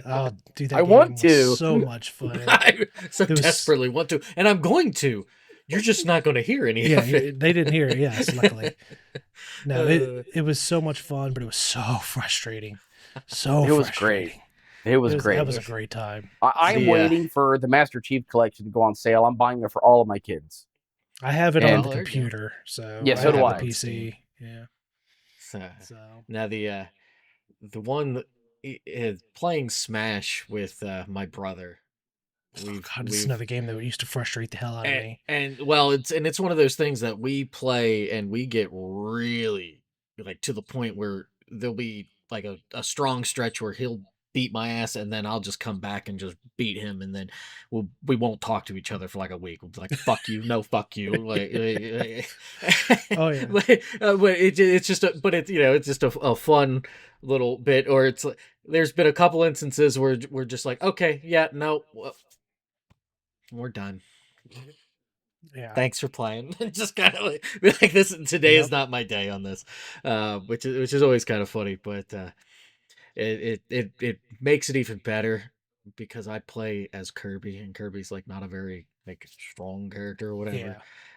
oh, dude, I that want game was to. so much fun. I so It was, desperately want to, and I'm going to. You're just not going to hear any yeah, of it. they didn't hear it. Yes, luckily. No, Uh, it was so much fun, but it was so frustrating. So It was great. frustrating. It was That great. was a great time. I'm the waiting for the Master Chief Collection to go on sale. I'm buying it for all of my kids. I have it on And the there you go. computer, so yeah, I so don't do have the I. On Steam. PC. Yeah. So, So, now the one that is playing Smash with my brother. oh We've God, this is we've another game that used to frustrate the hell out of me. and well, it's one of those things that we play and we get really like to the point where there'll be like a strong stretch where he'll beat my ass and then I'll just come back and just beat him and then we won't talk to each other for like a week. We'll be like fuck you, no fuck you, Oh yeah. but it's just but it's it's just a fun little bit, or it's like there's been a couple instances where we're just like okay yeah no well, we're done. Yeah. Thanks for playing. Just kind of like, be like this today is Yep. not my day on this, which is always kind of funny, but it makes it even better because I play as Kirby and Kirby's like not a very like strong character or whatever, Yeah.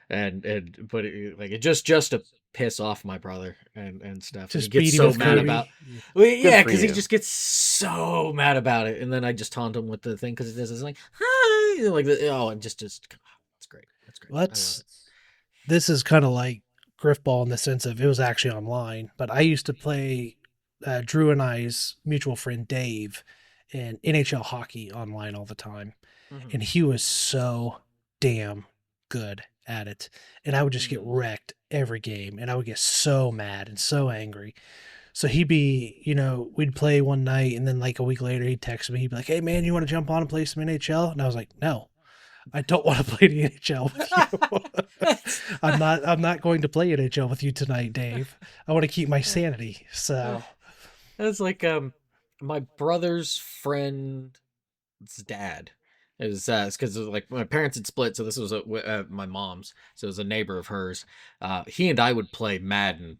and but like it just to piss off my brother and stuff, and he Just gets beating so with mad Good, about. Kirby. Yeah. Well, good yeah, for because he you. just gets so mad about it, and then I just taunt him with the thing because it does this like hi like oh and just it's great. That's great. Well, I love it. this is kind of like Griffball in the sense of it was actually online, but I used to play Drew and I's mutual friend Dave in NHL hockey online all the time. Mhm. And he was so damn good at it. And I would just get Mhm. wrecked every game. And I would get so mad and so angry. So he'd be, we'd play one night and then like a week later he'd text me. He'd be like, "Hey man, you want to jump on and play some NHL?" And I was like, "No, I don't want to play the NHL with you. I'm not going to play NHL with you tonight, Dave. I want to keep my sanity." So That's like my brother's friend's dad. It was because like my parents had split, so this was my mom's, so it was a neighbor of hers. He and I would play Madden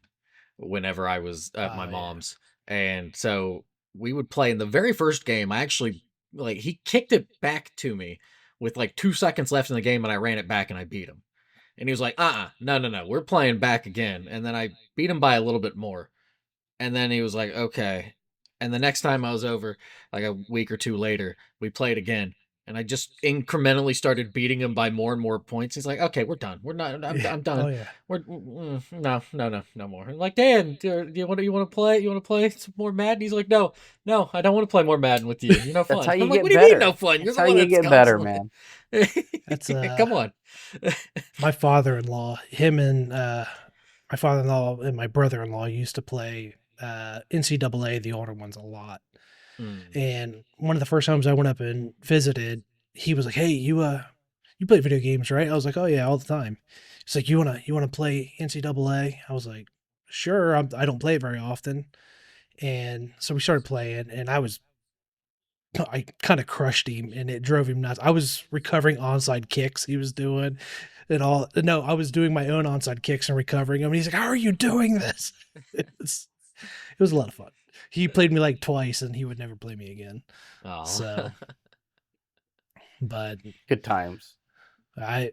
whenever I was at my yeah. mom's, and so we would play. In the very first game, I actually like he kicked it back to me with like 2 seconds left in the game, and I ran it back and I beat him. And he was like, no, no, no, we're playing back again. And then I beat him by a little bit more. And then he was like, okay. And the next time I was over, like a week or two later, we played again. And I just incrementally started beating him by more and more points. He's like, okay, we're done. We're not, I'm Oh done. yeah. No, no, no, no more. I'm like, Dan, do you want to play? You want to play some more Madden? He's like, no, no, I don't want to play more Madden with you. You're no That's how fun. I'm you like, what get do you mean better. no fun? You're That's the how one you that's get better, constantly. man. That's Come on. my father-in-law, him and my father-in-law and my brother-in-law used to play NCAA, the older ones, a lot. Mm. And one of the first times I went up and visited, he was like, "Hey, you you play video games, right? I was like, oh yeah, all the time. He's like, you wanna play NCAA? I was like, sure. I don't play it very often, and so we started playing, and I kind of crushed him, and it drove him nuts. I was recovering onside kicks he was doing, and all. No, I was doing my own onside kicks and recovering them. And he's like, "How are you doing this?" It was a lot of fun. He played me like twice, and he would never play me again. Oh, So, but Good times. I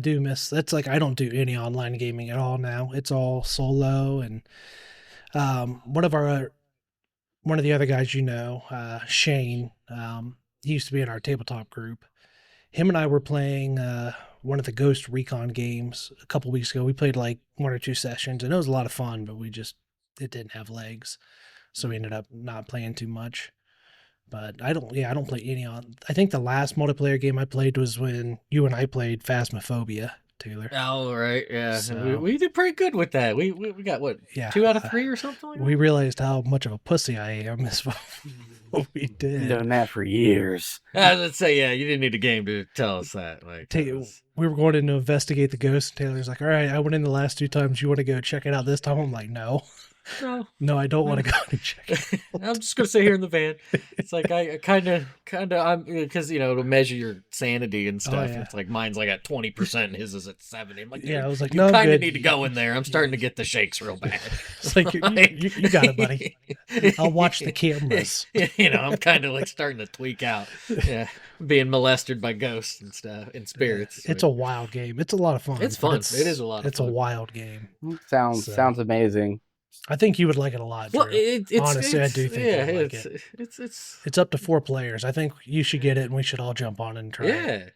do miss. That's like I don't do any online gaming at all now. It's all solo, and one of the other guys, Shane, he used to be in our tabletop group. Him and I were playing one of the Ghost Recon games a couple weeks ago. We played like one or two sessions, and it was a lot of fun, but it didn't have legs, so we ended up not playing too much. But I don't play any on. I think the last multiplayer game I played was when you and I played Phasmophobia, Taylor. oh, right, yeah. So- We did pretty good with that. We got what, Yeah, 2 out of 3 or something like that? we realized how much of a pussy I am. Is what we Been did. doing that for years. I was gonna say, yeah, you didn't need a game to tell us that. Like, that was- We were going in to investigate the ghost, and Taylor's like, "All right, I went in the last 2 times. You want to go check it out this time?" I'm like, "No, no, no, I don't want to go and check it." I'm just gonna sit here in the van. It's like I kind of, I'm because to measure your sanity and stuff. yeah. It's like mine's like at 20%, and his is at 70. I'm like, Yeah, I was like, you "No, I'm kind of good." need to go in there. I'm starting to get the shakes real bad. It's like you got it, buddy. I'll watch the cameras. I'm kind of like starting to tweak out. Yeah, being molested by ghosts and stuff and spirits. It's a wild game. It's a lot of fun. It's but fun. It is a lot of It's fun. a wild game. Sounds So- sounds amazing. I think you would like it a lot, Drew. Well, Honestly, I do think yeah, you'd like It's up to 4 players. I think you should get it, and we should all jump on and try it. yeah.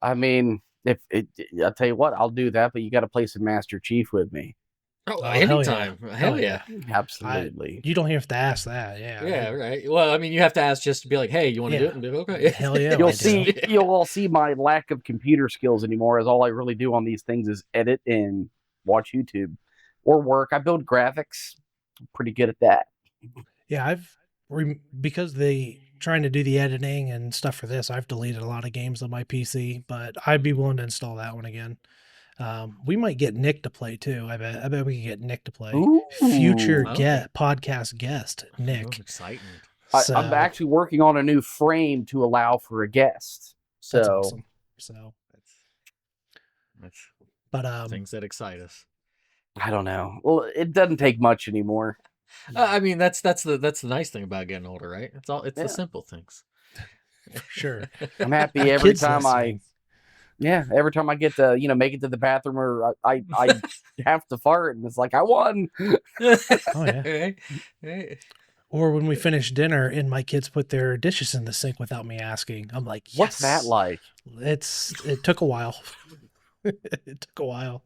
I mean, I'll tell you what, I'll do that, but you got to play some Master Chief with me. Oh, hell yeah. anytime. Hell Hell yeah. Absolutely. You don't have to ask that. Yeah. Yeah, right. Well, I mean, you have to ask just to be like, hey, you want to do Yeah. it? And be like, okay. Hell yeah. You'll I do. you'll all see my lack of computer skills anymore, as all I really do on these things is edit and watch YouTube or work. I build graphics. I'm pretty good at that. Yeah, because they trying to do the editing and stuff for this, I've deleted a lot of games on my PC, but I'd be willing to install that one again. We might get Nick to play too. I bet we can get Nick to play. Future Okay. podcast guest, Oh, Nick. exciting. So, I'm actually working on a new frame to allow for a guest. So that's awesome. So, That's but things that excite us. I don't know. Well, it doesn't take much anymore. I mean, that's the nice thing about getting older, right? It's Yeah. the simple things. for sure. I'm happy every Kids time listening. every time I get to make it to the bathroom, or I have to fart, and it's like I won. Oh yeah. Right? Right. Or when we finish dinner and my kids put their dishes in the sink without me asking, I'm like, yes. What's that like? It took a while. It took a while.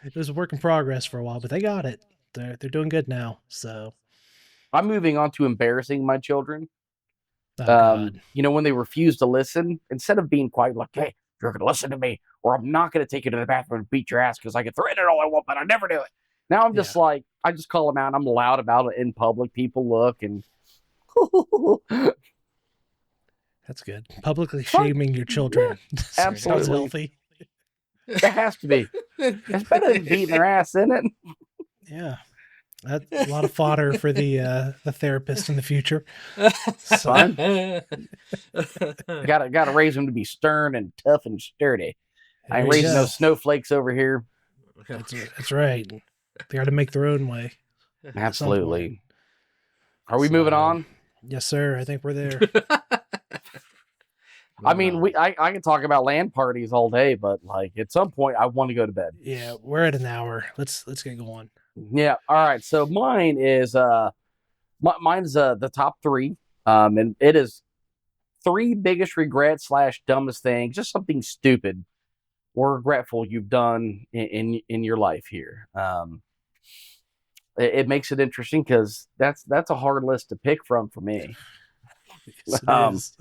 It was a work in progress for a while, but they got it. They're doing good now. So, I'm moving on to embarrassing my children. oh, God. When they refuse to listen, instead of being quiet, like, hey, you're going to listen to me, or I'm not going to take you to the bathroom and beat your ass because I can threaten it all I want, but I never do it. Now I'm just like, I just call them out. I'm loud about it in public. People look and. That's good. Publicly Fun. shaming your children. Sounds absolutely. healthy. It has to be. It's better than beating their ass, isn't it? Yeah. That's a lot of fodder for the therapist in the future. So, Fun. Gotta raise them to be stern and tough and sturdy. I ain't there you raising go. no snowflakes over here. That's right. They got to make their own way. Absolutely. Are we So, moving on? Yes, sir. I think we're there. I mean, I can talk about LAN parties all day, but like at some point, I want to go to bed. Yeah, we're at an hour. Let's get going. Yeah. All right. So mine is mine's the top 3, and it is 3 biggest regrets / dumbest things, just something stupid or regretful you've done in your life here. It makes it interesting because that's a hard list to pick from for me. Yes, it is.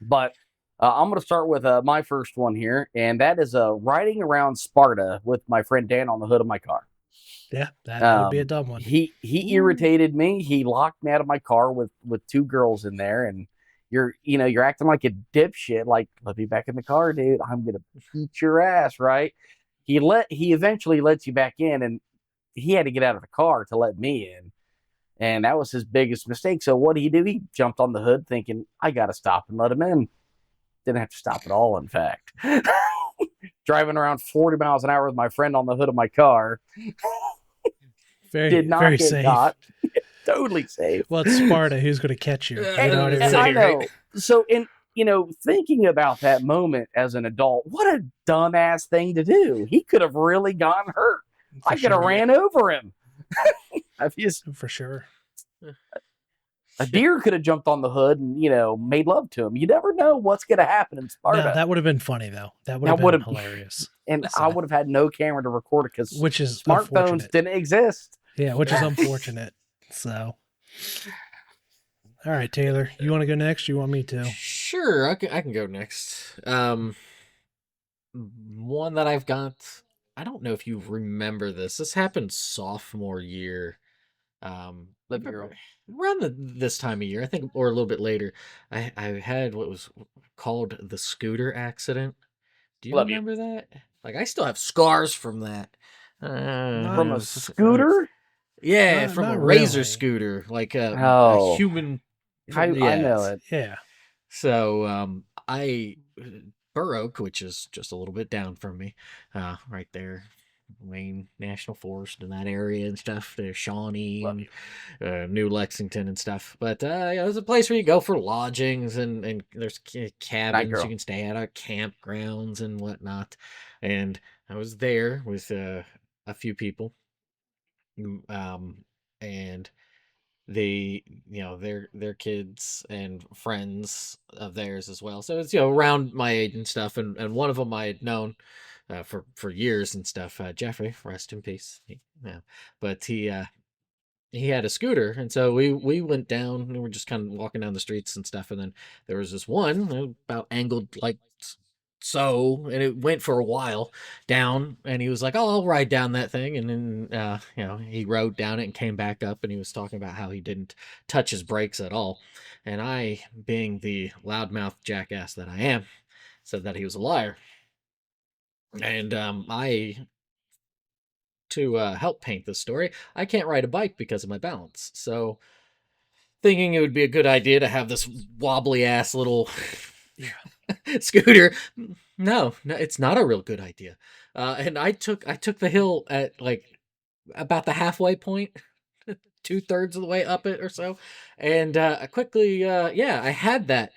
But I'm going to start with my first one here, and that is riding around Sparta with my friend Dan on the hood of my car. Yeah, that would be a dumb one. He irritated me. He locked me out of my car with 2 girls in there, and you're acting like a dipshit. Like, let me back in the car, dude. I'm gonna beat your ass, right? He eventually lets you back in, and he had to get out of the car to let me in. And that was his biggest mistake. So what did he do? He jumped on the hood thinking, I got to stop and let him in. Didn't have to stop at all, in fact. Driving around 40 miles an hour with my friend on the hood of my car. Very, Did not very get safe. caught. Totally safe. Well, it's Sparta. Who's going to catch you? You And, know what I and mean? I know. So, thinking about that moment as an adult, what a dumbass thing to do. He could have really gotten hurt. For I could have sure. ran over him. For sure. A deer could have jumped on the hood and, made love to him. You never know what's going to happen in Sparta. No, that would have been funny, though. That would have been hilarious. And I would have had no camera to record it because Which is smartphones unfortunate. didn't exist. Yeah, which is unfortunate. So, all right, Taylor, you want to go next? You want me to? Sure, I can go next. One that I've got. I don't know if you remember this. This happened sophomore year. Around this time of year, I think, or a little bit later. I had what was called the scooter accident. Do you remember that? Like, I still have scars from that. From a scooter? Yeah, from a razor scooter, like a human. I know it. Yeah. So I Burroak, which is just a little bit down from me, right there, Wayne National Forest in that area and stuff. There's Shawnee and New Lexington and stuff. But there's a place where you go for lodgings and there's cabins you can stay at, campgrounds and whatnot. And I was there with a few people, and they, their kids and friends of theirs as well. So it's, around my age and stuff. And one of them I had known for years and stuff. Jeffrey, rest in peace. But he had a scooter, and so we went down and we're just kind of walking down the streets and stuff. And then there was this one about angled like so, and it went for a while down, and he was like, oh, I'll ride down that thing. And then he rode down it and came back up, and he was talking about how he didn't touch his brakes at all. And I, being the loudmouth jackass that I am, said that he was a liar. And to help paint this story, I can't ride a bike because of my balance. So thinking it would be a good idea to have this wobbly ass little scooter. No, it's not a real good idea. And I took the hill at like about the halfway point, 2/3 of the way up it or so. And I quickly, I had that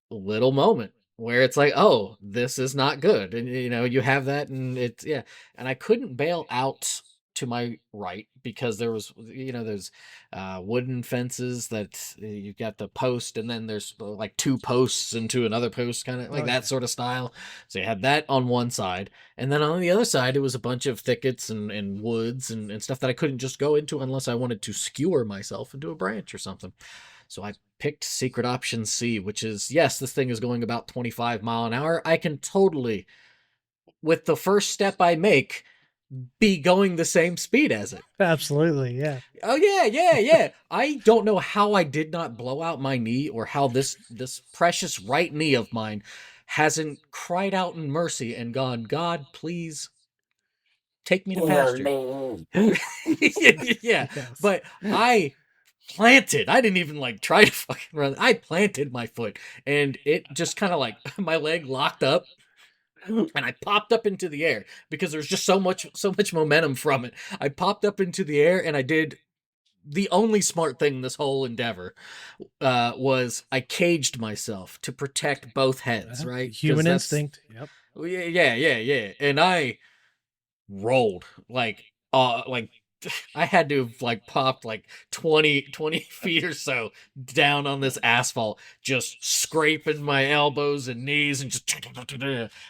little moment where it's like, oh, this is not good. And, you have that, and it's, and I couldn't bail out to my right because there was, there's wooden fences that you got the post, and then there's like two posts into another post, kind of like that sort of style. So you had that on one side, and then on the other side, it was a bunch of thickets and woods and stuff that I couldn't just go into unless I wanted to skewer myself into a branch or something. So I picked secret option C, which is, yes, this thing is going about 25 mile an hour. I can totally, with the first step I make, be going the same speed as it. Absolutely, yeah. Oh yeah. I don't know how I did not blow out my knee, or how this precious right knee of mine hasn't cried out in mercy and gone, God, please take me to pasture. Yeah. But I planted. I didn't even like try to fucking run. I planted my foot, and it just kind of like my leg locked up, and I popped up into the air because there's just so much momentum from it. I popped up into the air, and I did the only smart thing in this whole endeavor, was I caged myself to protect both heads, right? Human instinct. Yep. Yeah. And I rolled like I had to have like popped like 20 feet or so down on this asphalt, just scraping my elbows and knees and just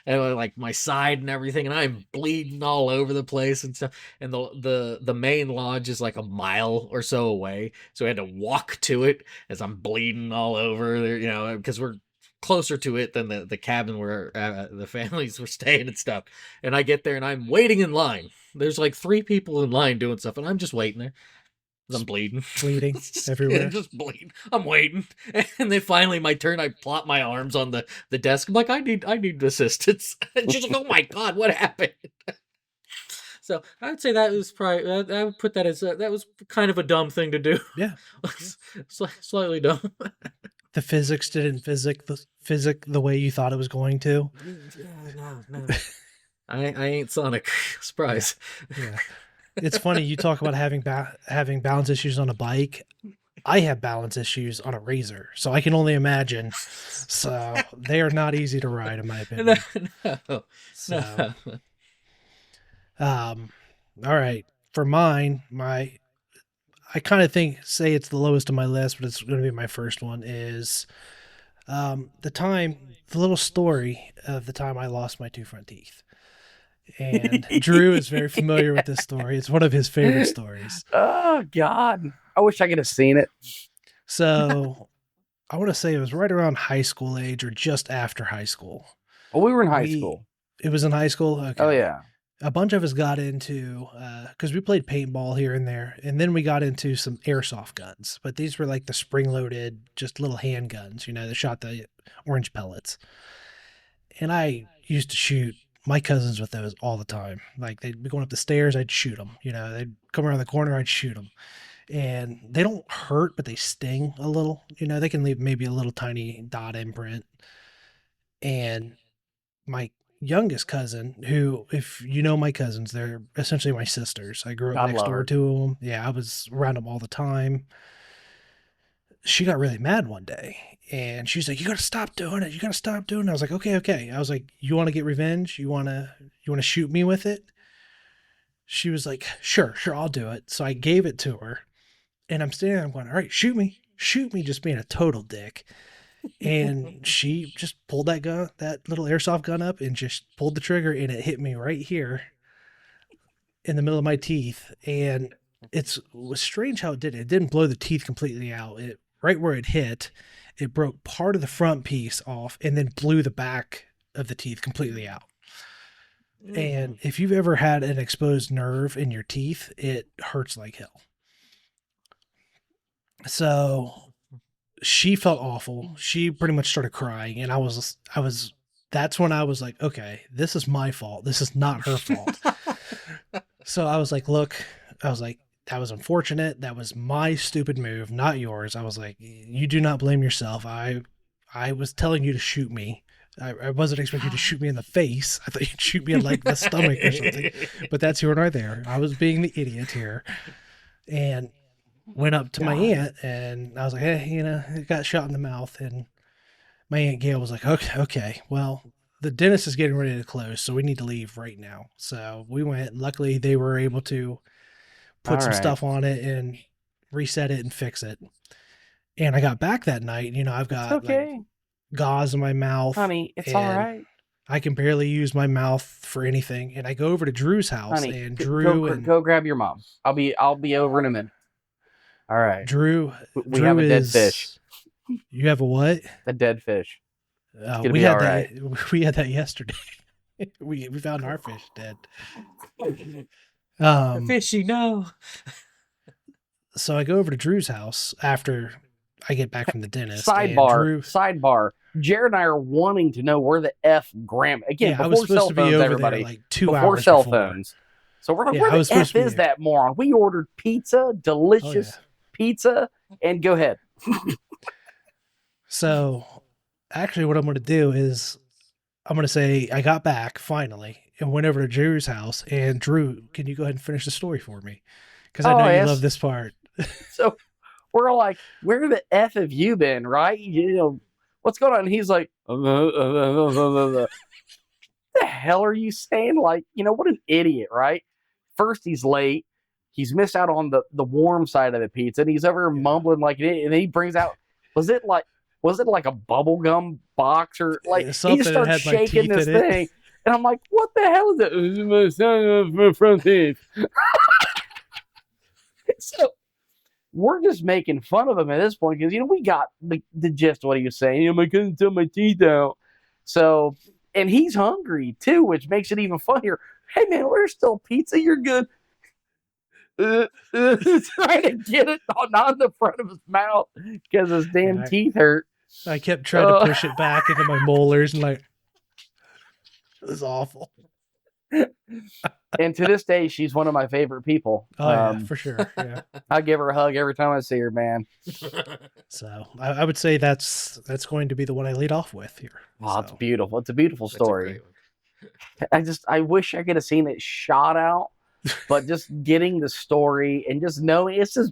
and like my side and everything, and I'm bleeding all over the place and stuff. And the main lodge is like a mile or so away, so I had to walk to it as I'm bleeding all over there, because we're closer to it than the cabin where the families were staying and stuff. And I get there and I'm waiting in line. There's like 3 people in line doing stuff, and I'm just waiting there. 'cause I'm bleeding. bleeding Just, everywhere. just bleeding. I'm waiting, and then finally my turn. I plop my arms on the desk. I'm like, I need assistance. And she's like, oh my god, what happened? So I'd say that was probably I would put that as that was kind of a dumb thing to do. Yeah. Slightly dumb. The physics didn't physic the way you thought it was going to. Yeah, no. I ain't Sonic. Surprise. Yeah. It's funny you talk about having balance issues on a bike. I have balance issues on a razor, so I can only imagine. So they are not easy to ride, in my opinion. No. So, all right. For mine, I kind of say it's the lowest on my list, but it's going to be my first one. Is the little story of the time I lost my two front teeth. And Drew is very familiar with this story. It's one of his favorite stories. Oh God, I wish I could have seen it. So I want to say it was right around high school age or just after high school. Well, we were in high school. It was in high school? Okay. Oh yeah. A bunch of us got into, because we played paintball here and there, and then we got into some airsoft guns. But these were like the spring-loaded, just little handguns, that shot the orange pellets. And I used to shoot my cousins with those all the time. Like, they'd be going up the stairs, I'd shoot them. They'd come around the corner, I'd shoot them. And they don't hurt, but they sting a little. They can leave maybe a little tiny dot imprint. And my youngest cousin, who, if you know my cousins, they're essentially my sisters. I grew up next door to them. Yeah, I was around them all the time. She got really mad one day, and she's like, "You got to stop doing it. You got to stop doing it." I was like, "Okay." I was like, "You want to get revenge? You want to shoot me with it?" She was like, "Sure, I'll do it." So I gave it to her, and I'm standing there, I'm going, "All right, shoot me," just being a total dick. And she just pulled that little airsoft gun up and just pulled the trigger, and it hit me right here in the middle of my teeth. And it was strange how it did it. It didn't blow the teeth completely out. Right where it hit, it broke part of the front piece off and then blew the back of the teeth completely out. And if you've ever had an exposed nerve in your teeth, it hurts like hell. So she felt awful. She pretty much started crying, and that's when I was like, okay, this is my fault. This is not her fault. So I was like, look, that was unfortunate. That was my stupid move, not yours. I was like, you do not blame yourself. I was telling you to shoot me. I wasn't expecting you to shoot me in the face. I thought you'd shoot me in like the stomach or something, but that's here nor there. I was being the idiot here. And went up to my aunt, and I was like, hey, it got shot in the mouth. And my Aunt Gail was like, okay, well, the dentist is getting ready to close, so we need to leave right now. So we went. Luckily, they were able to put some stuff on it and reset it and fix it. And I got back that night. I've got like gauze in my mouth. Honey, it's all right. I can barely use my mouth for anything. And I go over to Drew's house, Honey, and Drew go grab your mom. I'll be over in a minute. All right. Drew have a dead fish. You have a what? A dead fish. We had that. We had that yesterday. we found our fish dead. Fishy, no. So I go over to Drew's house after I get back from the dentist. Sidebar. Jared and I are wanting to know where the F Graham again. Yeah, before cell phones, everybody. There like 2 hours before cell phones. So we're like, where the F is that moron? We ordered pizza, delicious pizza, and go ahead. So actually what I'm going to do is I'm going to say I got back finally and went over to Drew's house. And Drew, can you go ahead and finish the story for me? Because I know you love this part. So we're all like, where the F have you been, right? What's going on? And he's like, the hell are you saying? Like, what an idiot, right? First, he's late. He's missed out on the warm side of the pizza, and he's over mumbling like an idiot. And then he brings out, was it like a bubble gum box or like? He just starts shaking this thing, and I'm like, what the hell is it? My front teeth. So we're just making fun of him at this point because we got the gist of what he was saying. I couldn't tell my teeth out. So, and he's hungry too, which makes it even funnier. Hey man, where's still pizza? You're good. trying to get it on the front of his mouth because his damn Yeah, teeth hurt. I kept trying to push it back into my molars and like it was awful. And to this day, she's one of my favorite people. Oh yeah, for sure. Yeah. I give her a hug every time I see her, man. So I would say that's going to be the one I lead off with here. Oh, it's So, beautiful. It's a beautiful That's a story. great one. I wish I could have seen it shot out, but just getting the story and just knowing it's this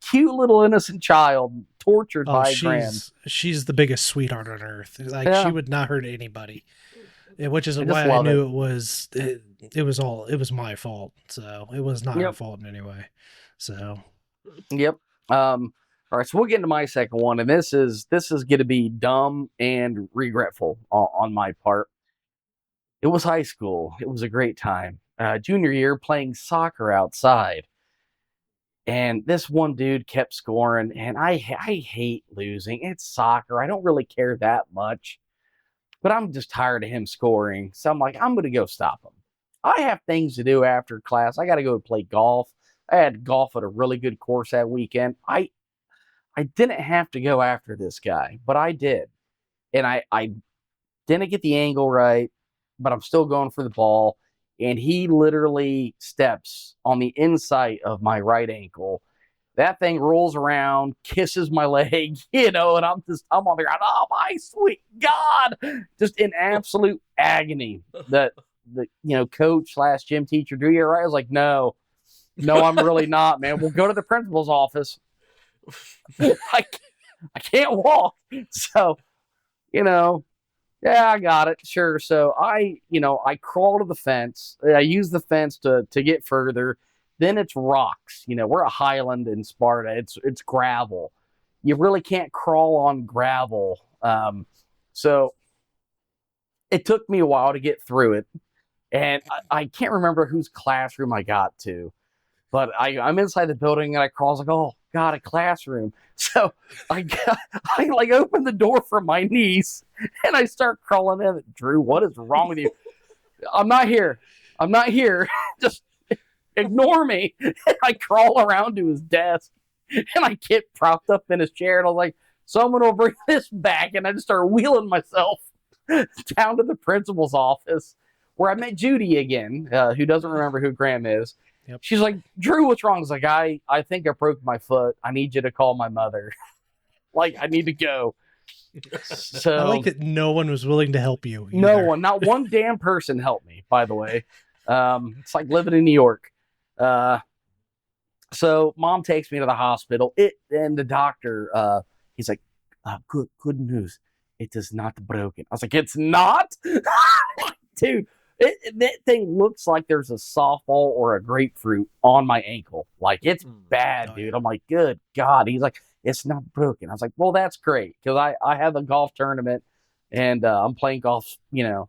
cute little innocent child tortured by a gram. she's the biggest sweetheart on earth. Like Yeah. she would not hurt anybody, which is I just why I love knew it was my fault. So it was not her Yep. fault in any way. So Yep. All right, so we'll get into my second one, and this is going to be dumb and regretful on my part. It was high school. It was a great time. Junior year, playing soccer outside, and this one dude kept scoring, and I hate losing. It's soccer. I don't really care that much, but I'm just tired of him scoring. So I'm like, I'm going to go stop him. I have things to do after class. I got to go play golf. I had golf at a really good course that weekend. I didn't have to go after this guy, but I did. And I didn't get the angle right, but I'm still going for the ball. And he literally steps on the inside of my right ankle. That thing rolls around, kisses my leg, and I'm on the ground. Oh my sweet God! Just in absolute agony. The coach / gym teacher, do you right? I was like, no, I'm really not, man. We'll go to the principal's office. I can't walk. So, yeah, I got it. Sure. So I crawl to the fence. I use the fence to get further. Then it's rocks. We're a highland in Sparta. It's gravel. You really can't crawl on gravel. So it took me a while to get through it. And I can't remember whose classroom I got to. But I'm inside the building and I crawl. I was like, oh God, a classroom. So I open the door for my niece and I start crawling in. Drew, what is wrong with you? I'm not here. Just ignore me. And I crawl around to his desk and I get propped up in his chair and I was like, someone will bring this back. And I just start wheeling myself down to the principal's office where I met Judy again, who doesn't remember who Graham is. Yep. She's like, Drew, what's wrong? I was like, I think I broke my foot. I need you to call my mother. Like, I need to go. So I like that no one was willing to help you. Either. No one, not one damn person helped me, by the way. It's like living in New York. So mom takes me to the hospital. And the doctor, he's like, good news. It is not broken. I was like, it's not? Dude. That thing looks like there's a softball or a grapefruit on my ankle. Like, it's bad, dude. I'm like, good God. He's like, it's not broken. I was like, well, that's great. Because I have a golf tournament and I'm playing golf, the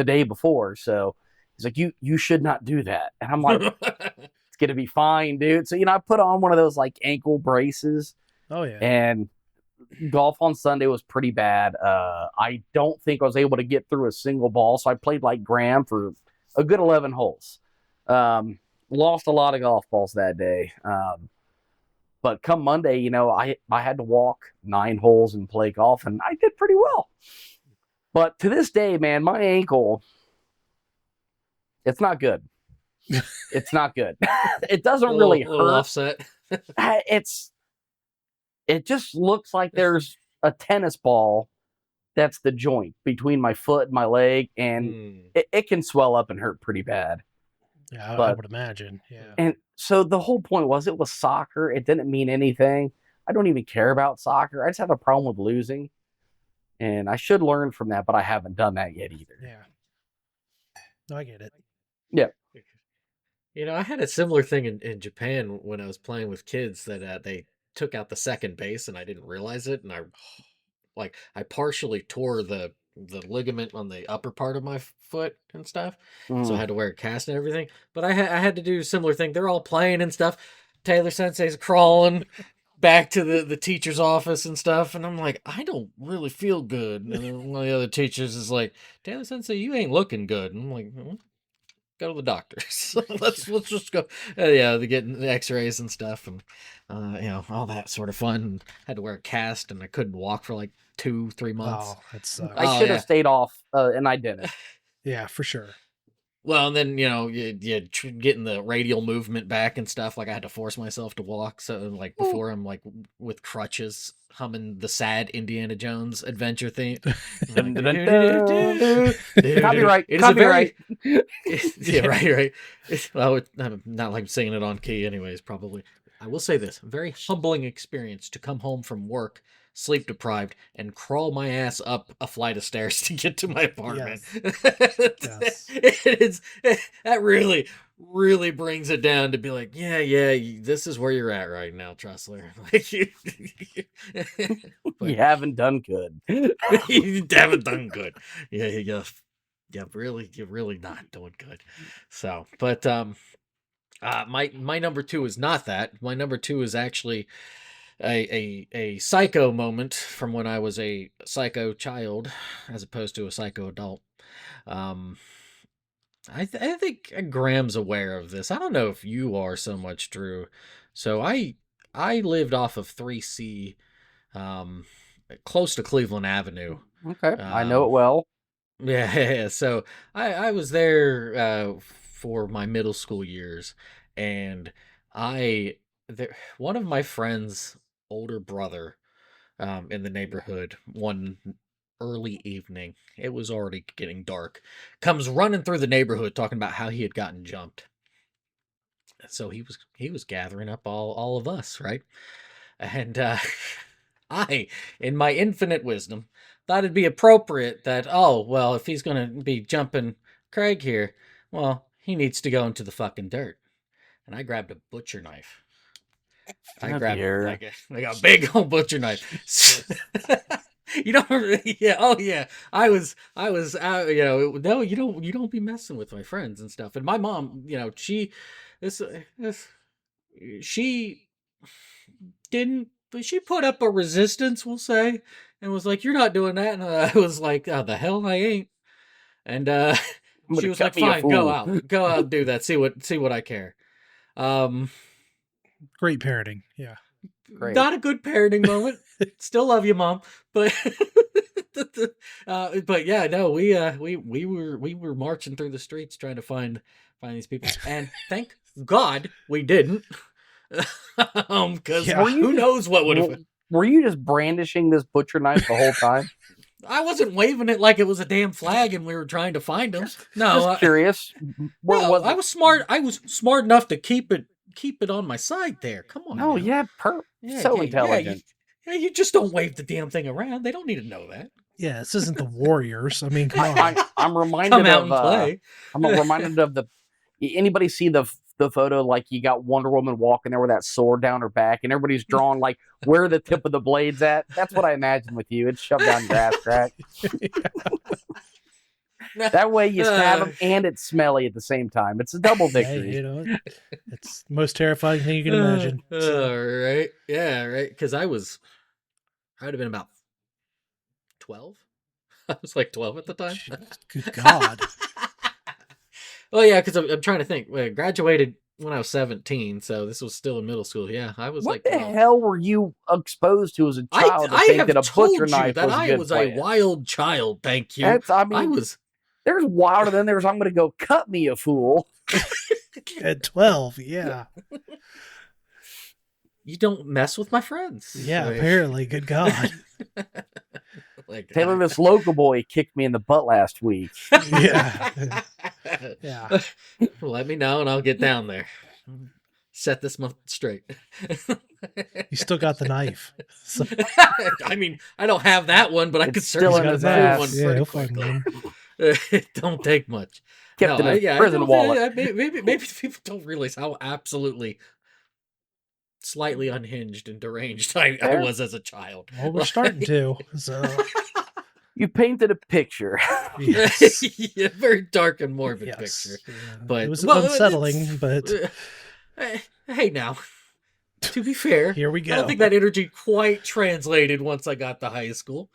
day before. So he's like, you should not do that. And I'm like, it's going to be fine, dude. So, I put on one of those like ankle braces. Oh, yeah. And golf on Sunday was pretty bad. I don't think I was able to get through a single ball, so I played like Graham for a good 11 holes. Lost a lot of golf balls that day. But come Monday, I had to walk 9 holes and play golf, and I did pretty well. But to this day, man, my ankle, it's not good. It's not good. It doesn't really hurt. Offset. It just looks like there's a tennis ball that's the joint between my foot and my leg, and it can swell up and hurt pretty bad. Yeah, I would imagine. Yeah. And so the whole point was it was soccer. It didn't mean anything. I don't even care about soccer. I just have a problem with losing. And I should learn from that, but I haven't done that yet either. Yeah. No, I get it. Yeah. I had a similar thing in Japan when I was playing with kids that they took out the second base and I didn't realize it, and I partially tore the ligament on the upper part of my foot and stuff, so I had to wear a cast and everything. But I had to do a similar thing. They're all playing and stuff. Taylor Sensei's crawling back to the teacher's office and stuff, and I'm like, I don't really feel good. And then one of the other teachers is like, Taylor Sensei, you ain't looking good. And I'm like, go to the doctor. So let's just go. Yeah, to get the X-rays and stuff, and all that sort of fun. Had to wear a cast, and I couldn't walk for like 2-3 months. Oh, that sucks. I should have stayed off, and I didn't. Yeah, for sure. Well, and then you getting the radial movement back and stuff. Like I had to force myself to walk. So like before, I'm like with crutches, humming the sad Indiana Jones adventure theme. Copyright. It is Copyright. yeah, right. Well, I'm not like singing it on key, anyways. Probably. I will say this: very humbling experience to come home from work, sleep deprived, and crawl my ass up a flight of stairs to get to my apartment. Yes. It is that really brings it down to be like, yeah, this is where you're at right now, Tressler. Like You haven't done good. you haven't done good. Yeah, you're really not doing good. So, but my number 2 is not that. My number 2 is actually a psycho moment from when I was a psycho child, as opposed to a psycho adult. I think Graham's aware of this. I don't know if you are so much, Drew. So I lived off of 3C, close to Cleveland Avenue. Okay, I know it well. Yeah. So I was there for my middle school years, and one of my friends' older brother in the neighborhood one early evening, it was already getting dark, comes running through the neighborhood talking about how he had gotten jumped. So he was gathering up all of us, right? And I, in my infinite wisdom, thought it'd be appropriate that, oh, well, if he's going to be jumping Craig here, well, he needs to go into the fucking dirt. And I grabbed a butcher knife. I grabbed like a big old butcher knife. You don't, yeah, oh yeah. I was, no, you don't be messing with my friends and stuff. And my mom, she didn't, but she put up a resistance, we'll say, and was like, "You're not doing that." And I was like, "Oh, the hell I ain't." And she was like, "Fine, go out and do that. See what I care." Great parenting. Yeah. Great. Not a good parenting moment. Still love you, Mom, but but yeah, no, we were marching through the streets trying to find these people, and thank God we didn't. Because who knows what would have. Were you just brandishing this butcher knife the whole time? I wasn't waving it like it was a damn flag and we were trying to find them. No, just curious. I was smart. I was smart enough to keep it on my side there. Come on. No, now. So intelligent. You just don't wave the damn thing around. They don't need to know that. Yeah, this isn't the Warriors. I mean, come on. I'm reminded come out and play. I'm reminded of anybody see the photo, like you got Wonder Woman walking there with that sword down her back, and everybody's drawing like where the tip of the blade's at. That's what I imagine with you. It's shoved down your ass crack. That way you stab them and it's smelly at the same time. It's a double victory. Hey, it's the most terrifying thing you can imagine. Right. Yeah, right. Because I would have been about 12. I was like 12 at the time. Good God. Well, yeah, because I'm trying to think. I graduated when I was 17, so this was still in middle school. Yeah, I was what like, the hell were you exposed to as a child? I have told you that I was a wild child. Thank you. There's wilder than there's. I'm going to go cut me a fool. At 12, yeah. You don't mess with my friends. Yeah, apparently. Good God. Taylor, this local boy kicked me in the butt last week. Yeah. Yeah. Let me know and I'll get down there. Set this month straight. You still got the knife. So. I mean, I don't have that one, but I could certainly have that one pretty quickly. It don't take much. Kept in a prison wallet. Maybe people don't realize how absolutely slightly unhinged and deranged I was as a child. Well, we're starting to. So. You painted a picture. Yes. Yeah, very dark and morbid picture. Yeah. But it was unsettling, but hey now. To be fair, here we go. I don't think that energy quite translated once I got to high school.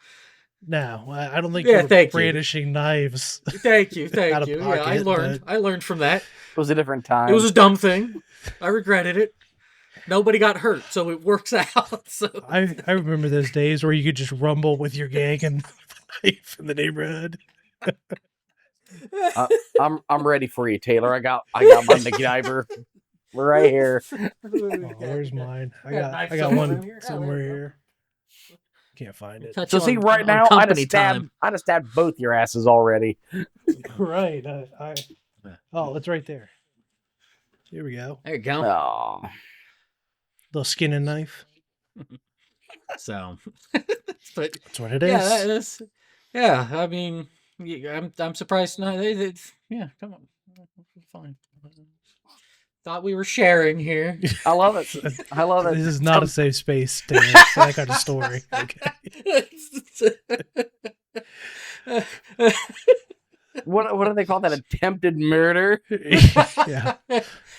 No, I don't think you Yeah, were thank you. brandishing knives Thank you, out thank of you. Yeah, I pocket, learned. but I learned from that. It was a different It was time. a dumb thing. I regretted it. Nobody got hurt, so it works out. So I remember those days where you could just rumble with your gang and knife in the neighborhood. I'm ready for you, Taylor. I got my MacGyver right here. Oh, where's mine? I got a got knife I got somewhere one around here. Oh, there somewhere we go. here. Can't find it. Got So you see, on, right on now, company time. I'd have stabbed both your asses already. Right. Oh, it's right there. Here we go. There you go. Oh, Little skinning knife. So, but That's what it yeah, is. that's yeah. I mean, I'm surprised. No, yeah. Come on, fine. Thought we were sharing here. I love it. I love it. This is not a safe space to for that kind of story. Okay. What do they call that? Attempted murder? Yeah.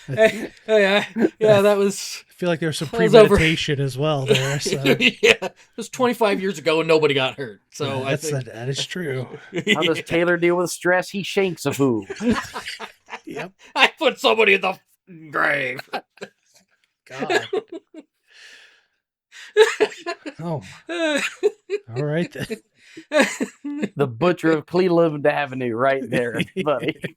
yeah, that was. I feel like there's some That was over. premeditation as well there. So Yeah, it was 25 years ago and nobody got hurt. So I think that is true. How does Taylor deal with stress? He shanks a fool. Yep. I put somebody in the grave. God. Oh. All right then. The butcher of Cleveland Avenue, right there, buddy.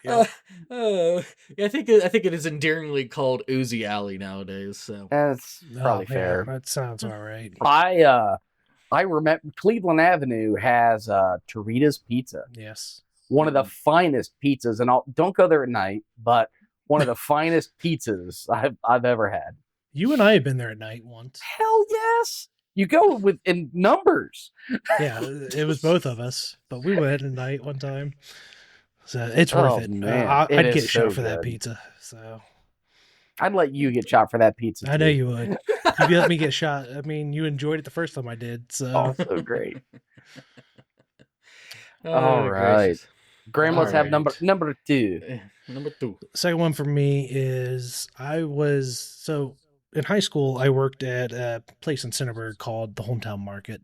Yep. Yeah, I think it is endearingly called Uzi Alley nowadays. So That's probably Oh, man, fair. that sounds all right. I remember Cleveland Avenue has Torita's Pizza, Yes. one of the finest pizzas, and don't go there at night, but one of the finest pizzas I've ever had. You and I have been there at night once. Hell yes, you go with in numbers. Yeah, it was both of us, but we went at night one time. So it's worth Oh, it. man, I'd it get is shot so for that good. pizza. So I'd let you get shot for that pizza. I know too. you would. If you let me get shot, I mean, you enjoyed it the first time I did. So Oh, so great. Oh, All right. gracious. Graham, let's have Alright. number 2. Number 2. second one for me is in high school I worked at a place in Cinnaburg called the Hometown Market.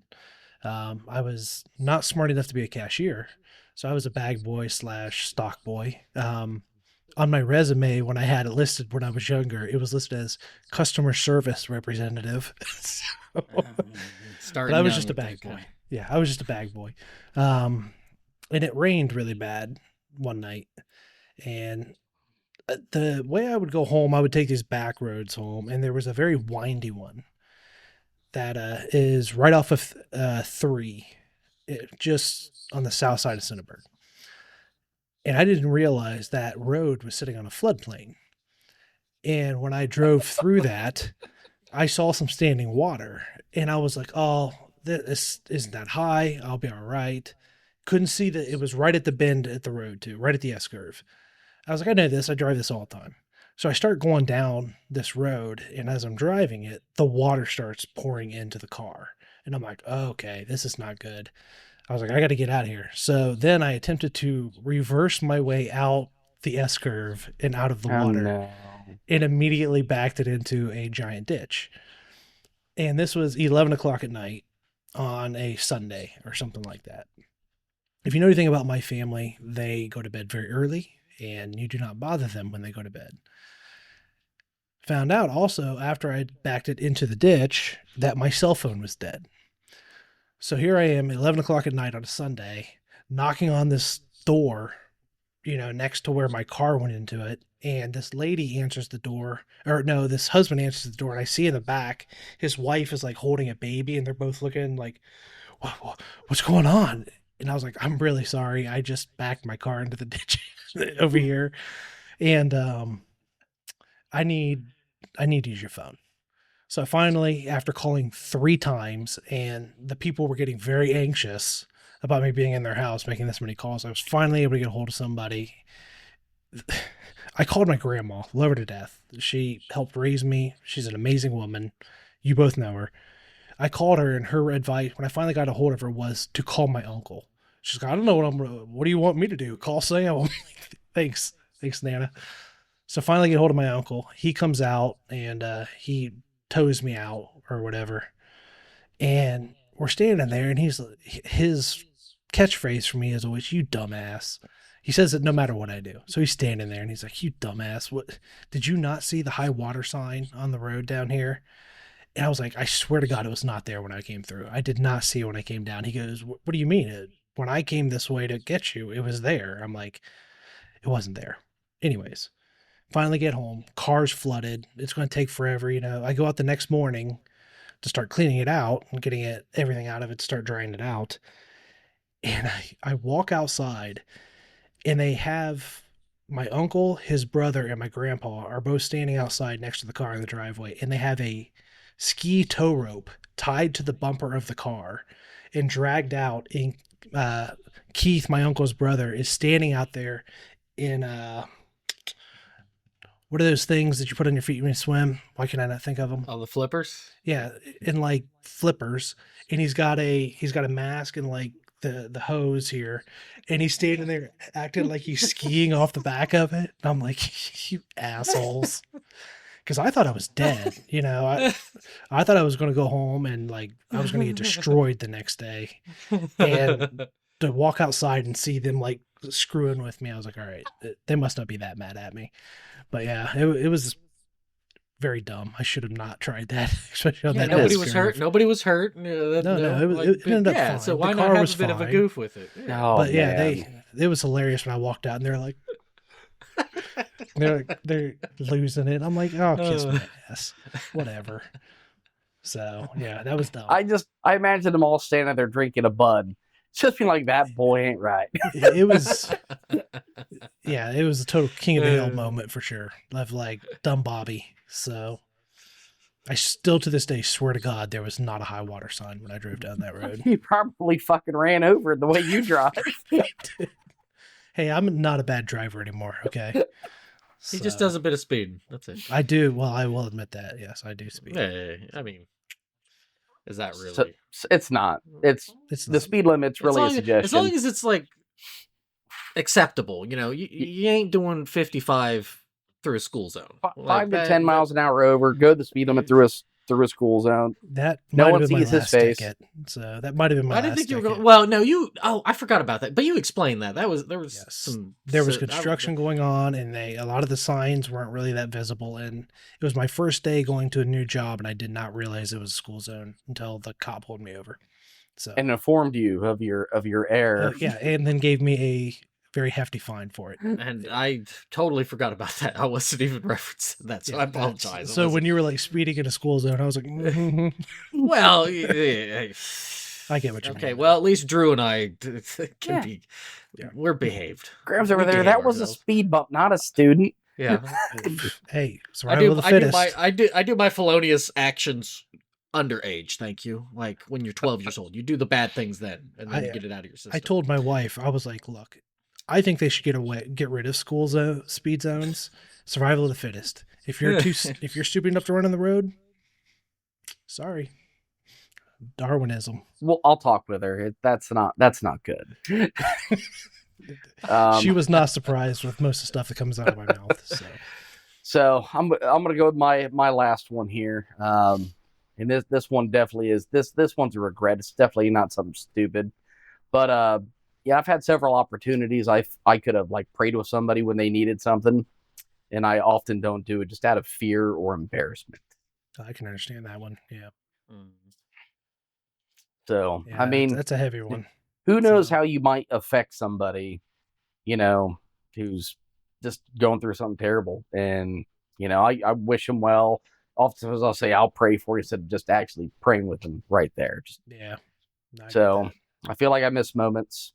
I was not smart enough to be a cashier, so I was a bag boy / stock boy. On my resume, when I had it listed when I was younger, it was listed as customer service representative. So, but I was just a bag boy. Yeah, I was just a bag boy. And it rained really bad one night, and the way I would go home, I would take these back roads home, and there was a very windy one that is right off of 3, just on the south side of Cinnaburg. And I didn't realize that road was sitting on a floodplain. And when I drove through that, I saw some standing water, and I was like, "Oh, this isn't that high. I'll be all right." Couldn't see that it was right at the bend at the road too, right at the S curve. I was like, I know this. I drive this all the time. So I start going down this road, and as I'm driving it, the water starts pouring into the car. And I'm like, oh, okay, this is not good. I was like, I got to get out of here. So then I attempted to reverse my way out the S curve and out of the Oh, water, no. and immediately backed it into a giant ditch. And this was 11 o'clock at night on a Sunday or something like that. If you know anything about my family, they go to bed very early, and you do not bother them when they go to bed. Found out also after I backed it into the ditch that my cell phone was dead. So here I am, 11 o'clock at night on a Sunday, knocking on this door, next to where my car went into it. And this lady answers the door, or no, this husband answers the door, and I see in the back, his wife is like holding a baby, and they're both looking like, what's going on? And I was like, I'm really sorry. I just backed my car into the ditch over here. And I need to use your phone. So finally, after calling 3 times, and the people were getting very anxious about me being in their house, making this many calls, I was finally able to get a hold of somebody. I called my grandma, love her to death. She helped raise me. She's an amazing woman. You both know her. I called her, and her advice, when I finally got a hold of her, was to call my uncle. She's like, I don't know what do you want me to do? Call Sam? Thanks, Nana. So finally get hold of my uncle. He comes out, and he tows me out or whatever. And we're standing there, and his catchphrase for me is always, "You dumbass." He says it no matter what I do. So he's standing there, and he's like, "You dumbass! What? Did you not see the high water sign on the road down here?" And I was like, "I swear to God, it was not there when I came through. I did not see it when I came down." He goes, "What do you mean? When I came this way to get you, it was there." I'm like, "It wasn't there." Anyways, finally get home. Car's flooded. It's going to take forever. I go out the next morning to start cleaning it out and getting everything out of it, to start drying it out. And I walk outside, and they have my uncle, his brother, and my grandpa are both standing outside next to the car in the driveway, and they have a ski tow rope tied to the bumper of the car and dragged out. And Keith, my uncle's brother, is standing out there in what are those things that you put on your feet when you swim? Why can I not think of them? Oh, the flippers. Yeah, in like flippers, and he's got a mask and like the hose here, and he's standing there acting like he's skiing off the back of it. And I'm like, "You assholes," because I thought I was dead. I thought I was going to go home and like I was going to get destroyed the next day. And to walk outside and see them like screwing with me, I was like, all right, they must not be that mad at me. But yeah, it was very dumb. I should have not tried that, especially on that. Nobody was hurt. Nobody was hurt. No, it ended up fine. So why the not car have was a bit fine. of a goof with it? Yeah. Oh, But yeah, man. it was hilarious when I walked out and they're like, they're losing it. I'm like, oh, kiss my ass, whatever. So yeah, that was dumb. I imagine them all standing there drinking a bud, just being like, that boy ain't right. It was, yeah, it was a total King of the Hill moment for sure. Of like dumb Bobby. So I still to this day swear to God there was not a high water sign when I drove down that road. He probably fucking ran over it the way you drive. Hey, I'm not a bad driver anymore. Okay. He just does a bit of speed. That's it. I do. Well, I will admit that. Yes, I do speed. Hey, I mean, is that really? So, it's not. It's the speed limit's really a suggestion. As long as it's like acceptable, you ain't doing 55 through a school zone. 5 to 10 miles an hour over. Go the speed limit through a school zone. That no might one have been my sees his last face. ticket. So that might have been my last I didn't think you were ticket. going. Well, no, you. Oh, I forgot about that. But you explained that. There was There was construction going on, and a lot of the signs weren't really that visible. And it was my first day going to a new job, and I did not realize it was a school zone until the cop pulled me over. So And informed you of your error. yeah, and then gave me a very hefty fine for it. And I totally forgot about that. I wasn't even referencing that, so I apologize. So when you were like speeding in a school zone, I was like, well, I get what you mean. Okay, well, at least Drew and I can be. Yeah. We're behaved. Grams over there. That was a speed bump, not a student. Yeah. Hey, survival of the fittest. I do my felonious actions underage. Thank you. Like when you're 12 years old, you do the bad things then, and then you get it out of your system. I told my wife, I was like, look, I think they should get rid of speed zones. Survival of the fittest. If you're if you're stupid enough to run on the road, sorry, Darwinism. Well, I'll talk with her. That's not good. She was not surprised with most of the stuff that comes out of my mouth. So I'm gonna go with my last one here. And this one definitely is this one's a regret. It's definitely not something stupid, but yeah, I've had several opportunities. I could have like prayed with somebody when they needed something, and I often don't do it just out of fear or embarrassment. I can understand that one. Yeah. So Yeah, I mean, that's a heavy one. Who knows how you might affect somebody, who's just going through something terrible. And, I wish them well. Oftentimes I'll say, I'll pray for you instead of just actually praying with them right there. Yeah. So I feel like I miss moments.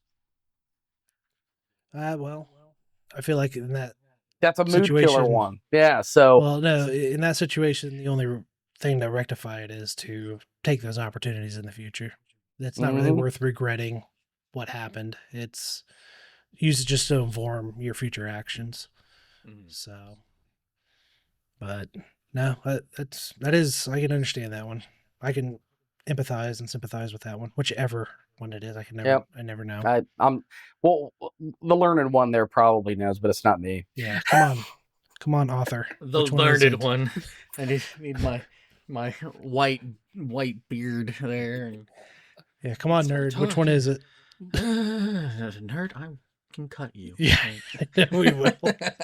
Well, I feel like in that's a mood killer one. Yeah. So, well, no, in that situation, the only thing to rectify it is to take those opportunities in the future. It's not really worth regretting what happened. It's use it just to inform your future actions. So, but no, I can understand that one. I can empathize and sympathize with that one, whichever one it is. I never know. Well, the learned one there probably knows, but it's not me. Yeah, come on, author. The learned one. I need my white beard there. Yeah, come on, Start nerd. Which one is it? Nerd, I can cut you. Yeah, I know we will.